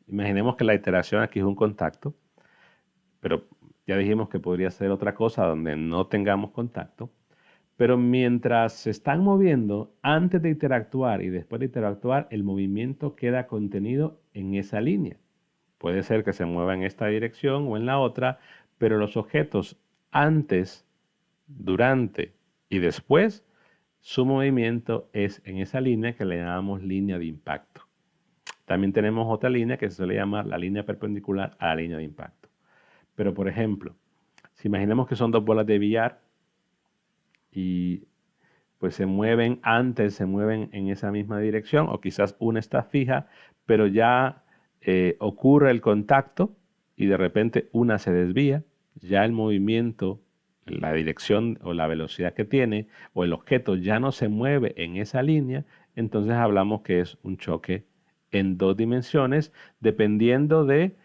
Imaginemos que la interacción aquí es un contacto, pero ya dijimos que podría ser otra cosa donde no tengamos contacto. Pero mientras se están moviendo, antes de interactuar y después de interactuar, el movimiento queda contenido en esa línea. Puede ser que se mueva en esta dirección o en la otra, pero los objetos antes, durante Y después su movimiento es en esa línea que le llamamos línea de impacto. También tenemos otra línea que se suele llamar la línea perpendicular a la línea de impacto. Pero por ejemplo, si imaginemos que son dos bolas de billar y pues se mueven en esa misma dirección, o quizás una está fija, pero ya ocurre el contacto y de repente una se desvía, ya el movimiento, la dirección o la velocidad que tiene, o el objeto ya no se mueve en esa línea, entonces hablamos que es un choque en dos dimensiones, dependiendo de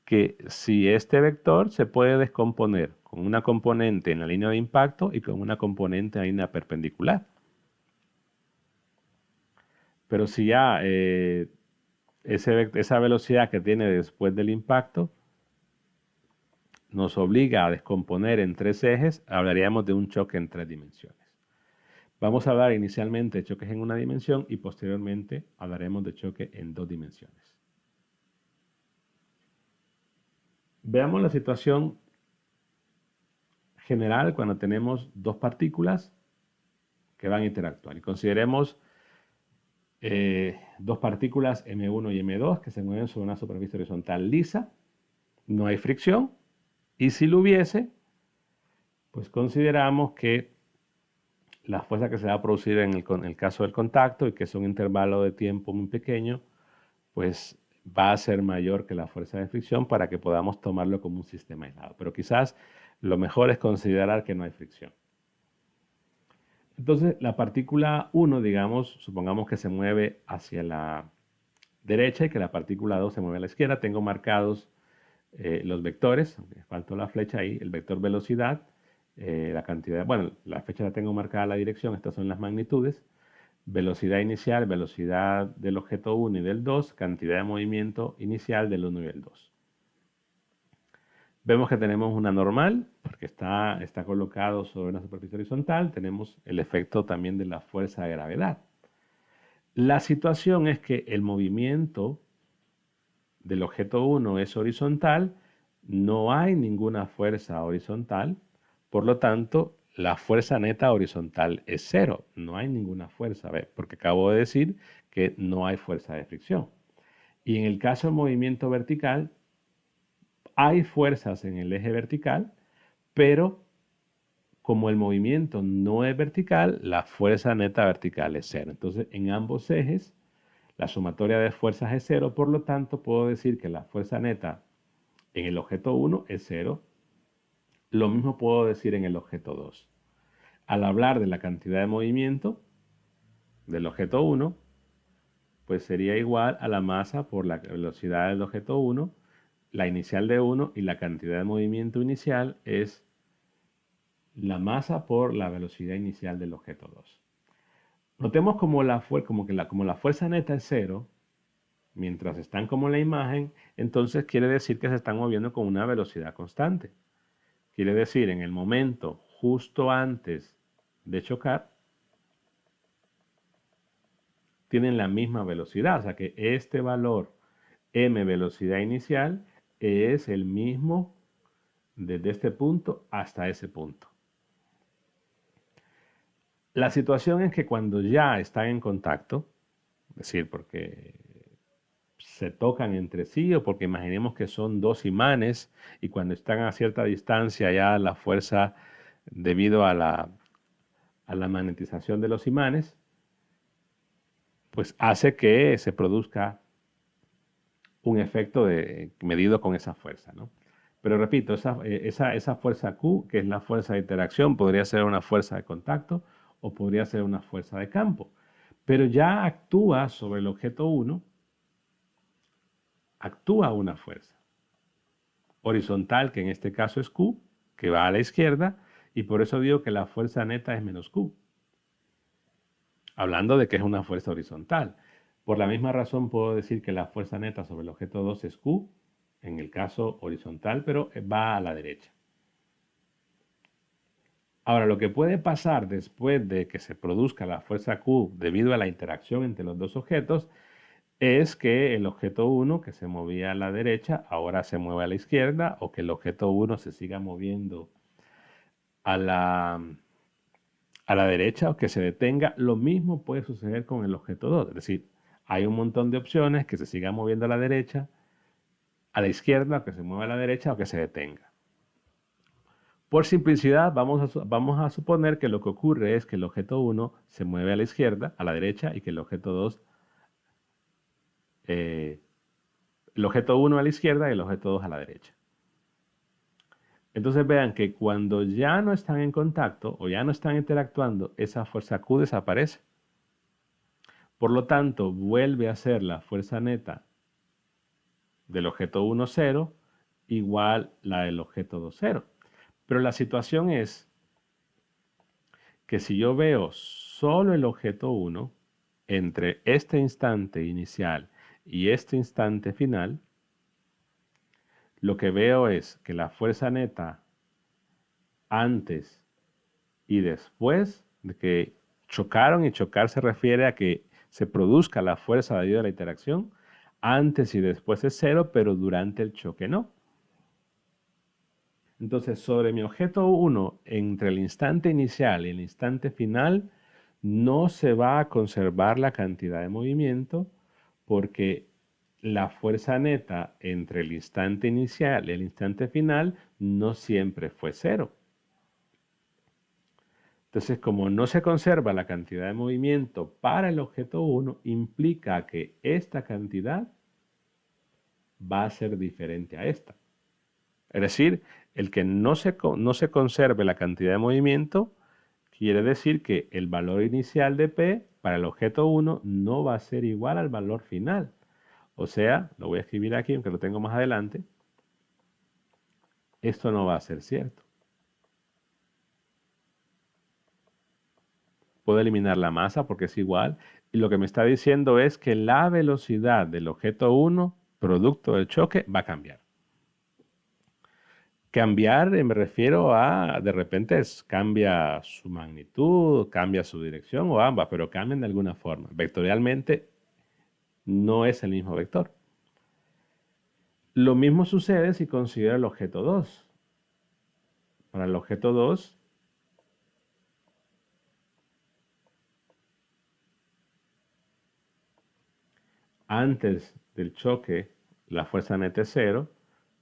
que si este vector se puede descomponer con una componente en la línea de impacto y con una componente en la línea perpendicular. Pero si ya esa velocidad que tiene después del impacto nos obliga a descomponer en tres ejes, hablaríamos de un choque en tres dimensiones. Vamos a hablar inicialmente de choques en una dimensión y posteriormente hablaremos de choque en dos dimensiones. Veamos la situación general cuando tenemos dos partículas que van a interactuar. Y consideremos dos partículas M1 y M2 que se mueven sobre una superficie horizontal lisa. No hay fricción. Y si lo hubiese, pues consideramos que la fuerza que se va a producir en el caso del contacto, y que es un intervalo de tiempo muy pequeño, pues va a ser mayor que la fuerza de fricción para que podamos tomarlo como un sistema aislado. Pero quizás lo mejor es considerar que no hay fricción. Entonces, la partícula 1, digamos, supongamos que se mueve hacia la derecha y que la partícula 2 se mueve a la izquierda. Tengo marcados los vectores, aunque faltó la flecha ahí, el vector velocidad, la cantidad, bueno, la fecha la tengo marcada la dirección, estas son las magnitudes, velocidad inicial, velocidad del objeto 1 y del 2, cantidad de movimiento inicial del 1 y del 2. Vemos que tenemos una normal, porque está colocado sobre una superficie horizontal, tenemos el efecto también de la fuerza de gravedad. La situación es que el movimiento del objeto 1 es horizontal, no hay ninguna fuerza horizontal, por lo tanto, la fuerza neta horizontal es cero, no hay ninguna fuerza, porque acabo de decir que no hay fuerza de fricción. Y en el caso del movimiento vertical, hay fuerzas en el eje vertical, pero como el movimiento no es vertical, la fuerza neta vertical es cero. Entonces, en ambos ejes, la sumatoria de fuerzas es cero, por lo tanto, puedo decir que la fuerza neta en el objeto 1 es cero. Lo mismo puedo decir en el objeto 2. Al hablar de la cantidad de movimiento del objeto 1, pues sería igual a la masa por la velocidad del objeto 1, la inicial de 1, y la cantidad de movimiento inicial es la masa por la velocidad inicial del objeto 2. Notemos como la fuerza neta es cero, mientras están como en la imagen, entonces quiere decir que se están moviendo con una velocidad constante. Quiere decir, en el momento justo antes de chocar, tienen la misma velocidad. O sea que este valor m velocidad inicial es el mismo desde este punto hasta ese punto. La situación es que cuando ya están en contacto, es decir, porque se tocan entre sí o porque imaginemos que son dos imanes y cuando están a cierta distancia ya la fuerza debido a la magnetización de los imanes, pues hace que se produzca un efecto medido con esa fuerza, ¿no? Pero repito, esa fuerza Q, que es la fuerza de interacción, podría ser una fuerza de contacto o podría ser una fuerza de campo. Pero ya actúa sobre el objeto 1, actúa una fuerza horizontal, que en este caso es Q, que va a la izquierda, y por eso digo que la fuerza neta es menos Q. Hablando de que es una fuerza horizontal. Por la misma razón puedo decir que la fuerza neta sobre el objeto 2 es Q, en el caso horizontal, pero va a la derecha. Ahora, lo que puede pasar después de que se produzca la fuerza Q debido a la interacción entre los dos objetos es que el objeto 1 que se movía a la derecha ahora se mueve a la izquierda, o que el objeto 1 se siga moviendo a a la derecha o que se detenga. Lo mismo puede suceder con el objeto 2. Es decir, hay un montón de opciones que se siga moviendo a la derecha, a la izquierda, o que se mueva a la derecha o que se detenga. Por simplicidad, vamos a suponer que lo que ocurre es que el objeto 1 se mueve a la izquierda, a la derecha, y que el objeto 2, el objeto 1 a la izquierda y el objeto 2 a la derecha. Entonces vean que cuando ya no están en contacto o ya no están interactuando, esa fuerza Q desaparece. Por lo tanto, vuelve a ser la fuerza neta del objeto 1, 0, igual la del objeto 2, 0. Pero la situación es que si yo veo solo el objeto 1 entre este instante inicial y este instante final, lo que veo es que la fuerza neta antes y después de que chocaron, y chocar se refiere a que se produzca la fuerza debido a la interacción, antes y después es 0, pero durante el choque no. Entonces, sobre mi objeto 1, entre el instante inicial y el instante final, no se va a conservar la cantidad de movimiento porque la fuerza neta entre el instante inicial y el instante final no siempre fue 0. Entonces, como no se conserva la cantidad de movimiento para el objeto 1, implica que esta cantidad va a ser diferente a esta. Es decir, el que no se conserve la cantidad de movimiento quiere decir que el valor inicial de P para el objeto 1 no va a ser igual al valor final. O sea, lo voy a escribir aquí, aunque lo tengo más adelante, esto no va a ser cierto. Puedo eliminar la masa porque es igual. Y lo que me está diciendo es que la velocidad del objeto 1, producto del choque, va a cambiar. Cambiar me refiero a, de repente cambia su magnitud, cambia su dirección o ambas, pero cambian de alguna forma. Vectorialmente no es el mismo vector. Lo mismo sucede si considero el objeto 2. Para el objeto 2, antes del choque la fuerza neta es 0,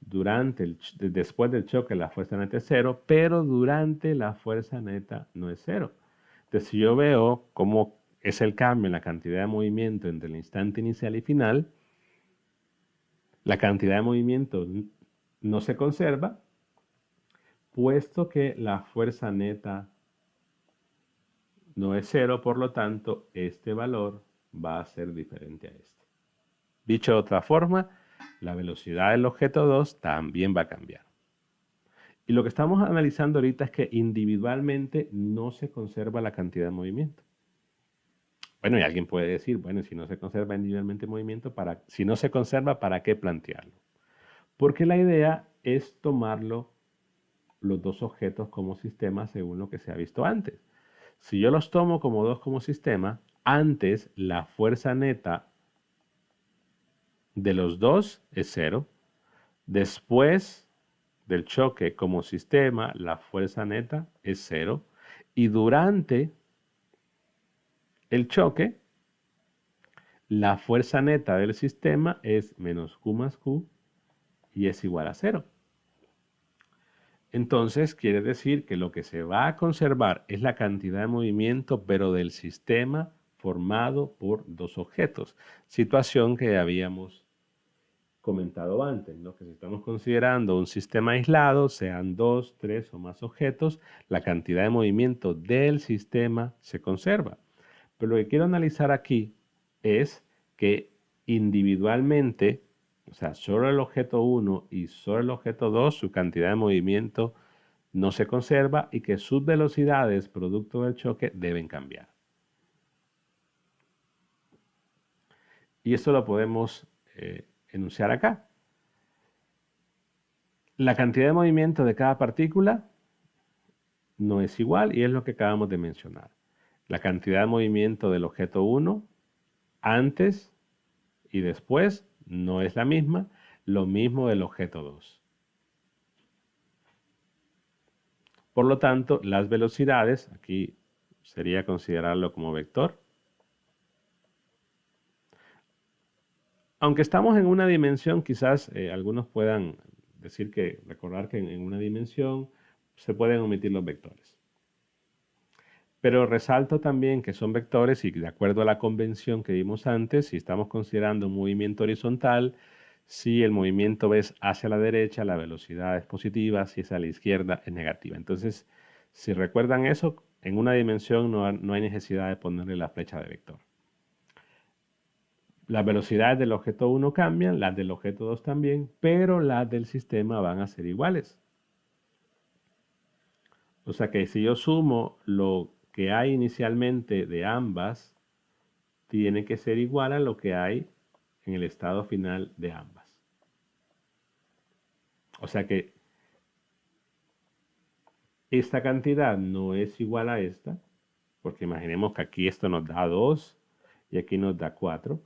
después del choque la fuerza neta es 0, pero durante la fuerza neta no es 0. Entonces, si yo veo cómo es el cambio en la cantidad de movimiento entre el instante inicial y final, la cantidad de movimiento no se conserva, puesto que la fuerza neta no es 0, por lo tanto, este valor va a ser diferente a este. Dicho de otra forma, la velocidad del objeto 2 también va a cambiar. Y lo que estamos analizando ahorita es que individualmente no se conserva la cantidad de movimiento. Bueno, y alguien puede decir, bueno, si no se conserva individualmente el movimiento, si no se conserva, ¿para qué plantearlo? Porque la idea es tomarlo, los dos objetos como sistema según lo que se ha visto antes. Si yo los tomo como dos como sistema, antes la fuerza neta de los dos es 0. Después del choque como sistema, la fuerza neta es 0. Y durante el choque, la fuerza neta del sistema es menos Q más Q y es igual a 0. Entonces quiere decir que lo que se va a conservar es la cantidad de movimiento, pero del sistema formado por dos objetos. Situación que habíamos comentado antes, ¿no? Que si estamos considerando un sistema aislado, sean 2, 3 o más objetos, la cantidad de movimiento del sistema se conserva. Pero lo que quiero analizar aquí es que individualmente, o sea, solo el objeto 1 y solo el objeto 2, su cantidad de movimiento no se conserva y que sus velocidades producto del choque deben cambiar. Y esto lo podemos enunciar acá. La cantidad de movimiento de cada partícula no es igual y es lo que acabamos de mencionar. La cantidad de movimiento del objeto 1 antes y después no es la misma, lo mismo del objeto 2. Por lo tanto, las velocidades, aquí sería considerarlo como vector. Aunque estamos en una dimensión, quizás algunos puedan recordar que en una dimensión se pueden omitir los vectores. Pero resalto también que son vectores y de acuerdo a la convención que vimos antes, si estamos considerando un movimiento horizontal, si el movimiento es hacia la derecha, la velocidad es positiva, si es a la izquierda es negativa. Entonces, si recuerdan eso, en una dimensión no hay necesidad de ponerle la flecha de vector. Las velocidades del objeto 1 cambian, las del objeto 2 también, pero las del sistema van a ser iguales. O sea que si yo sumo lo que hay inicialmente de ambas, tiene que ser igual a lo que hay en el estado final de ambas. O sea que esta cantidad no es igual a esta, porque imaginemos que aquí esto nos da 2 y aquí nos da 4,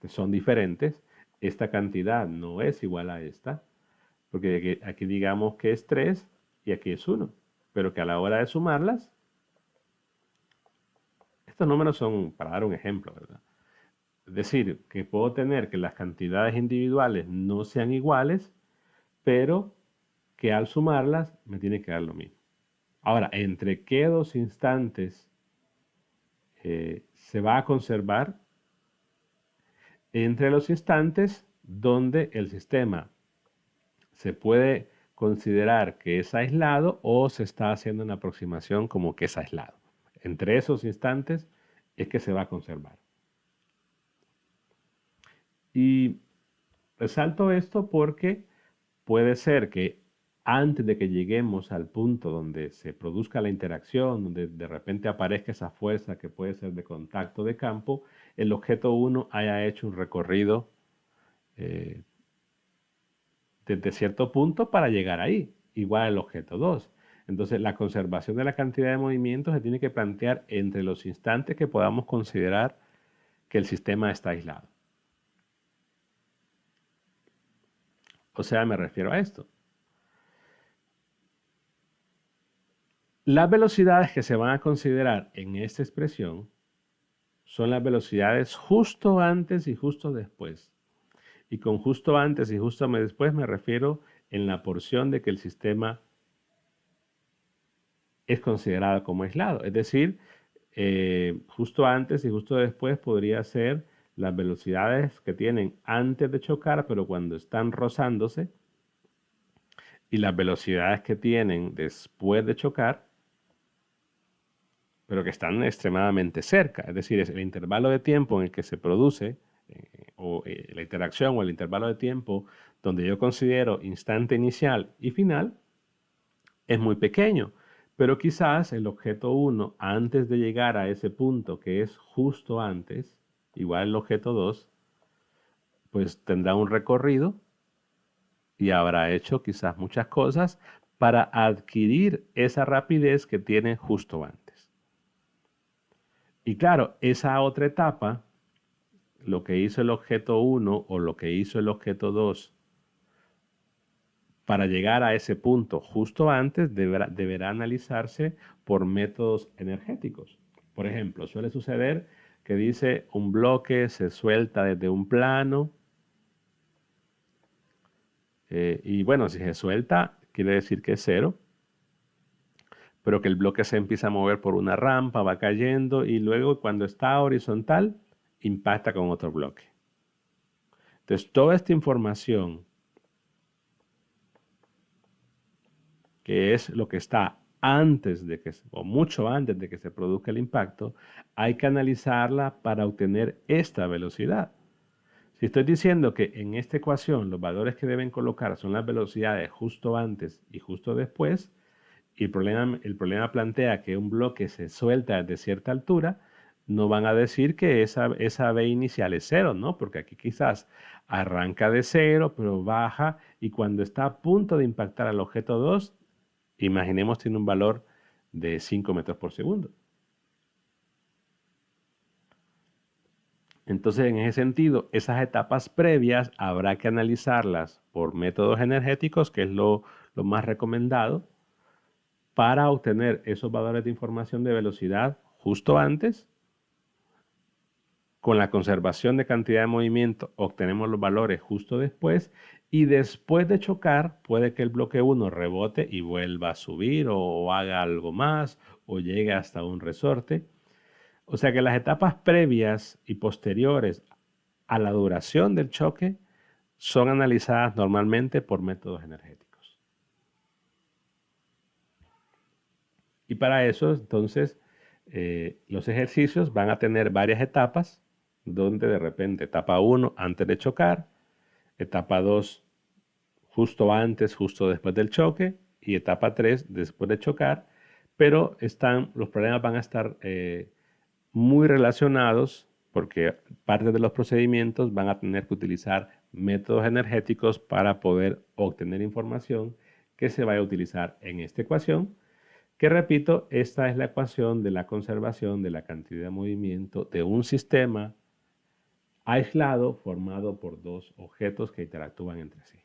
que son diferentes. Esta cantidad no es igual a esta, porque aquí digamos que es 3 y aquí es 1, pero que a la hora de sumarlas, estos números son para dar un ejemplo, ¿verdad? Es decir, que puedo tener que las cantidades individuales no sean iguales, pero que al sumarlas me tiene que dar lo mismo. Ahora, ¿entre qué dos instantes se va a conservar? Entre los instantes donde el sistema se puede considerar que es aislado o se está haciendo una aproximación como que es aislado. Entre esos instantes es que se va a conservar. Y resalto esto porque puede ser que antes de que lleguemos al punto donde se produzca la interacción, donde de repente aparezca esa fuerza que puede ser de contacto de campo, el objeto 1 haya hecho un recorrido eh, desde cierto punto para llegar ahí, igual al objeto 2. Entonces, la conservación de la cantidad de movimientos se tiene que plantear entre los instantes que podamos considerar que el sistema está aislado. O sea, me refiero a esto. Las velocidades que se van a considerar en esta expresión son las velocidades justo antes y justo después. Y con justo antes y justo después me refiero en la porción de que el sistema es considerado como aislado. Es decir, justo antes y justo después podría ser las velocidades que tienen antes de chocar, pero cuando están rozándose, y las velocidades que tienen después de chocar, pero que están extremadamente cerca. Es decir, es el intervalo de tiempo en el que se produce, la interacción o el intervalo de tiempo donde yo considero instante inicial y final, es muy pequeño. Pero quizás el objeto 1, antes de llegar a ese punto que es justo antes, igual el objeto 2, pues tendrá un recorrido y habrá hecho quizás muchas cosas para adquirir esa rapidez que tiene justo antes. Y claro, esa otra etapa, lo que hizo el objeto 1 o lo que hizo el objeto 2, para llegar a ese punto justo antes, deberá analizarse por métodos energéticos. Por ejemplo, suele suceder que dice un bloque se suelta desde un plano y bueno, si se suelta quiere decir que es cero, pero que el bloque se empieza a mover por una rampa, va cayendo y luego cuando está horizontal impacta con otro bloque. Entonces, toda esta información, que es lo que está antes de que, o mucho antes de que se produzca el impacto, hay que analizarla para obtener esta velocidad. Si estoy diciendo que en esta ecuación los valores que deben colocar son las velocidades justo antes y justo después, y el problema plantea que un bloque se suelta desde cierta altura, no van a decir que esa V inicial es cero, ¿no? Porque aquí quizás arranca de cero, pero baja y cuando está a punto de impactar al objeto 2, imaginemos tiene un valor de 5 metros por segundo. Entonces, en ese sentido, esas etapas previas habrá que analizarlas por métodos energéticos, que es lo más recomendado, para obtener esos valores de información de velocidad justo antes. Con la conservación de cantidad de movimiento obtenemos los valores justo después, y después de chocar puede que el bloque 1 rebote y vuelva a subir o haga algo más o llegue hasta un resorte. O sea que las etapas previas y posteriores a la duración del choque son analizadas normalmente por métodos energéticos. Y para eso, entonces, los ejercicios van a tener varias etapas, donde de repente etapa 1 antes de chocar, etapa 2 justo antes, justo después del choque, y etapa 3 después de chocar, pero los problemas van a estar muy relacionados porque parte de los procedimientos van a tener que utilizar métodos energéticos para poder obtener información que se vaya a utilizar en esta ecuación, que repito, esta es la ecuación de la conservación de la cantidad de movimiento de un sistema aislado formado por dos objetos que interactúan entre sí.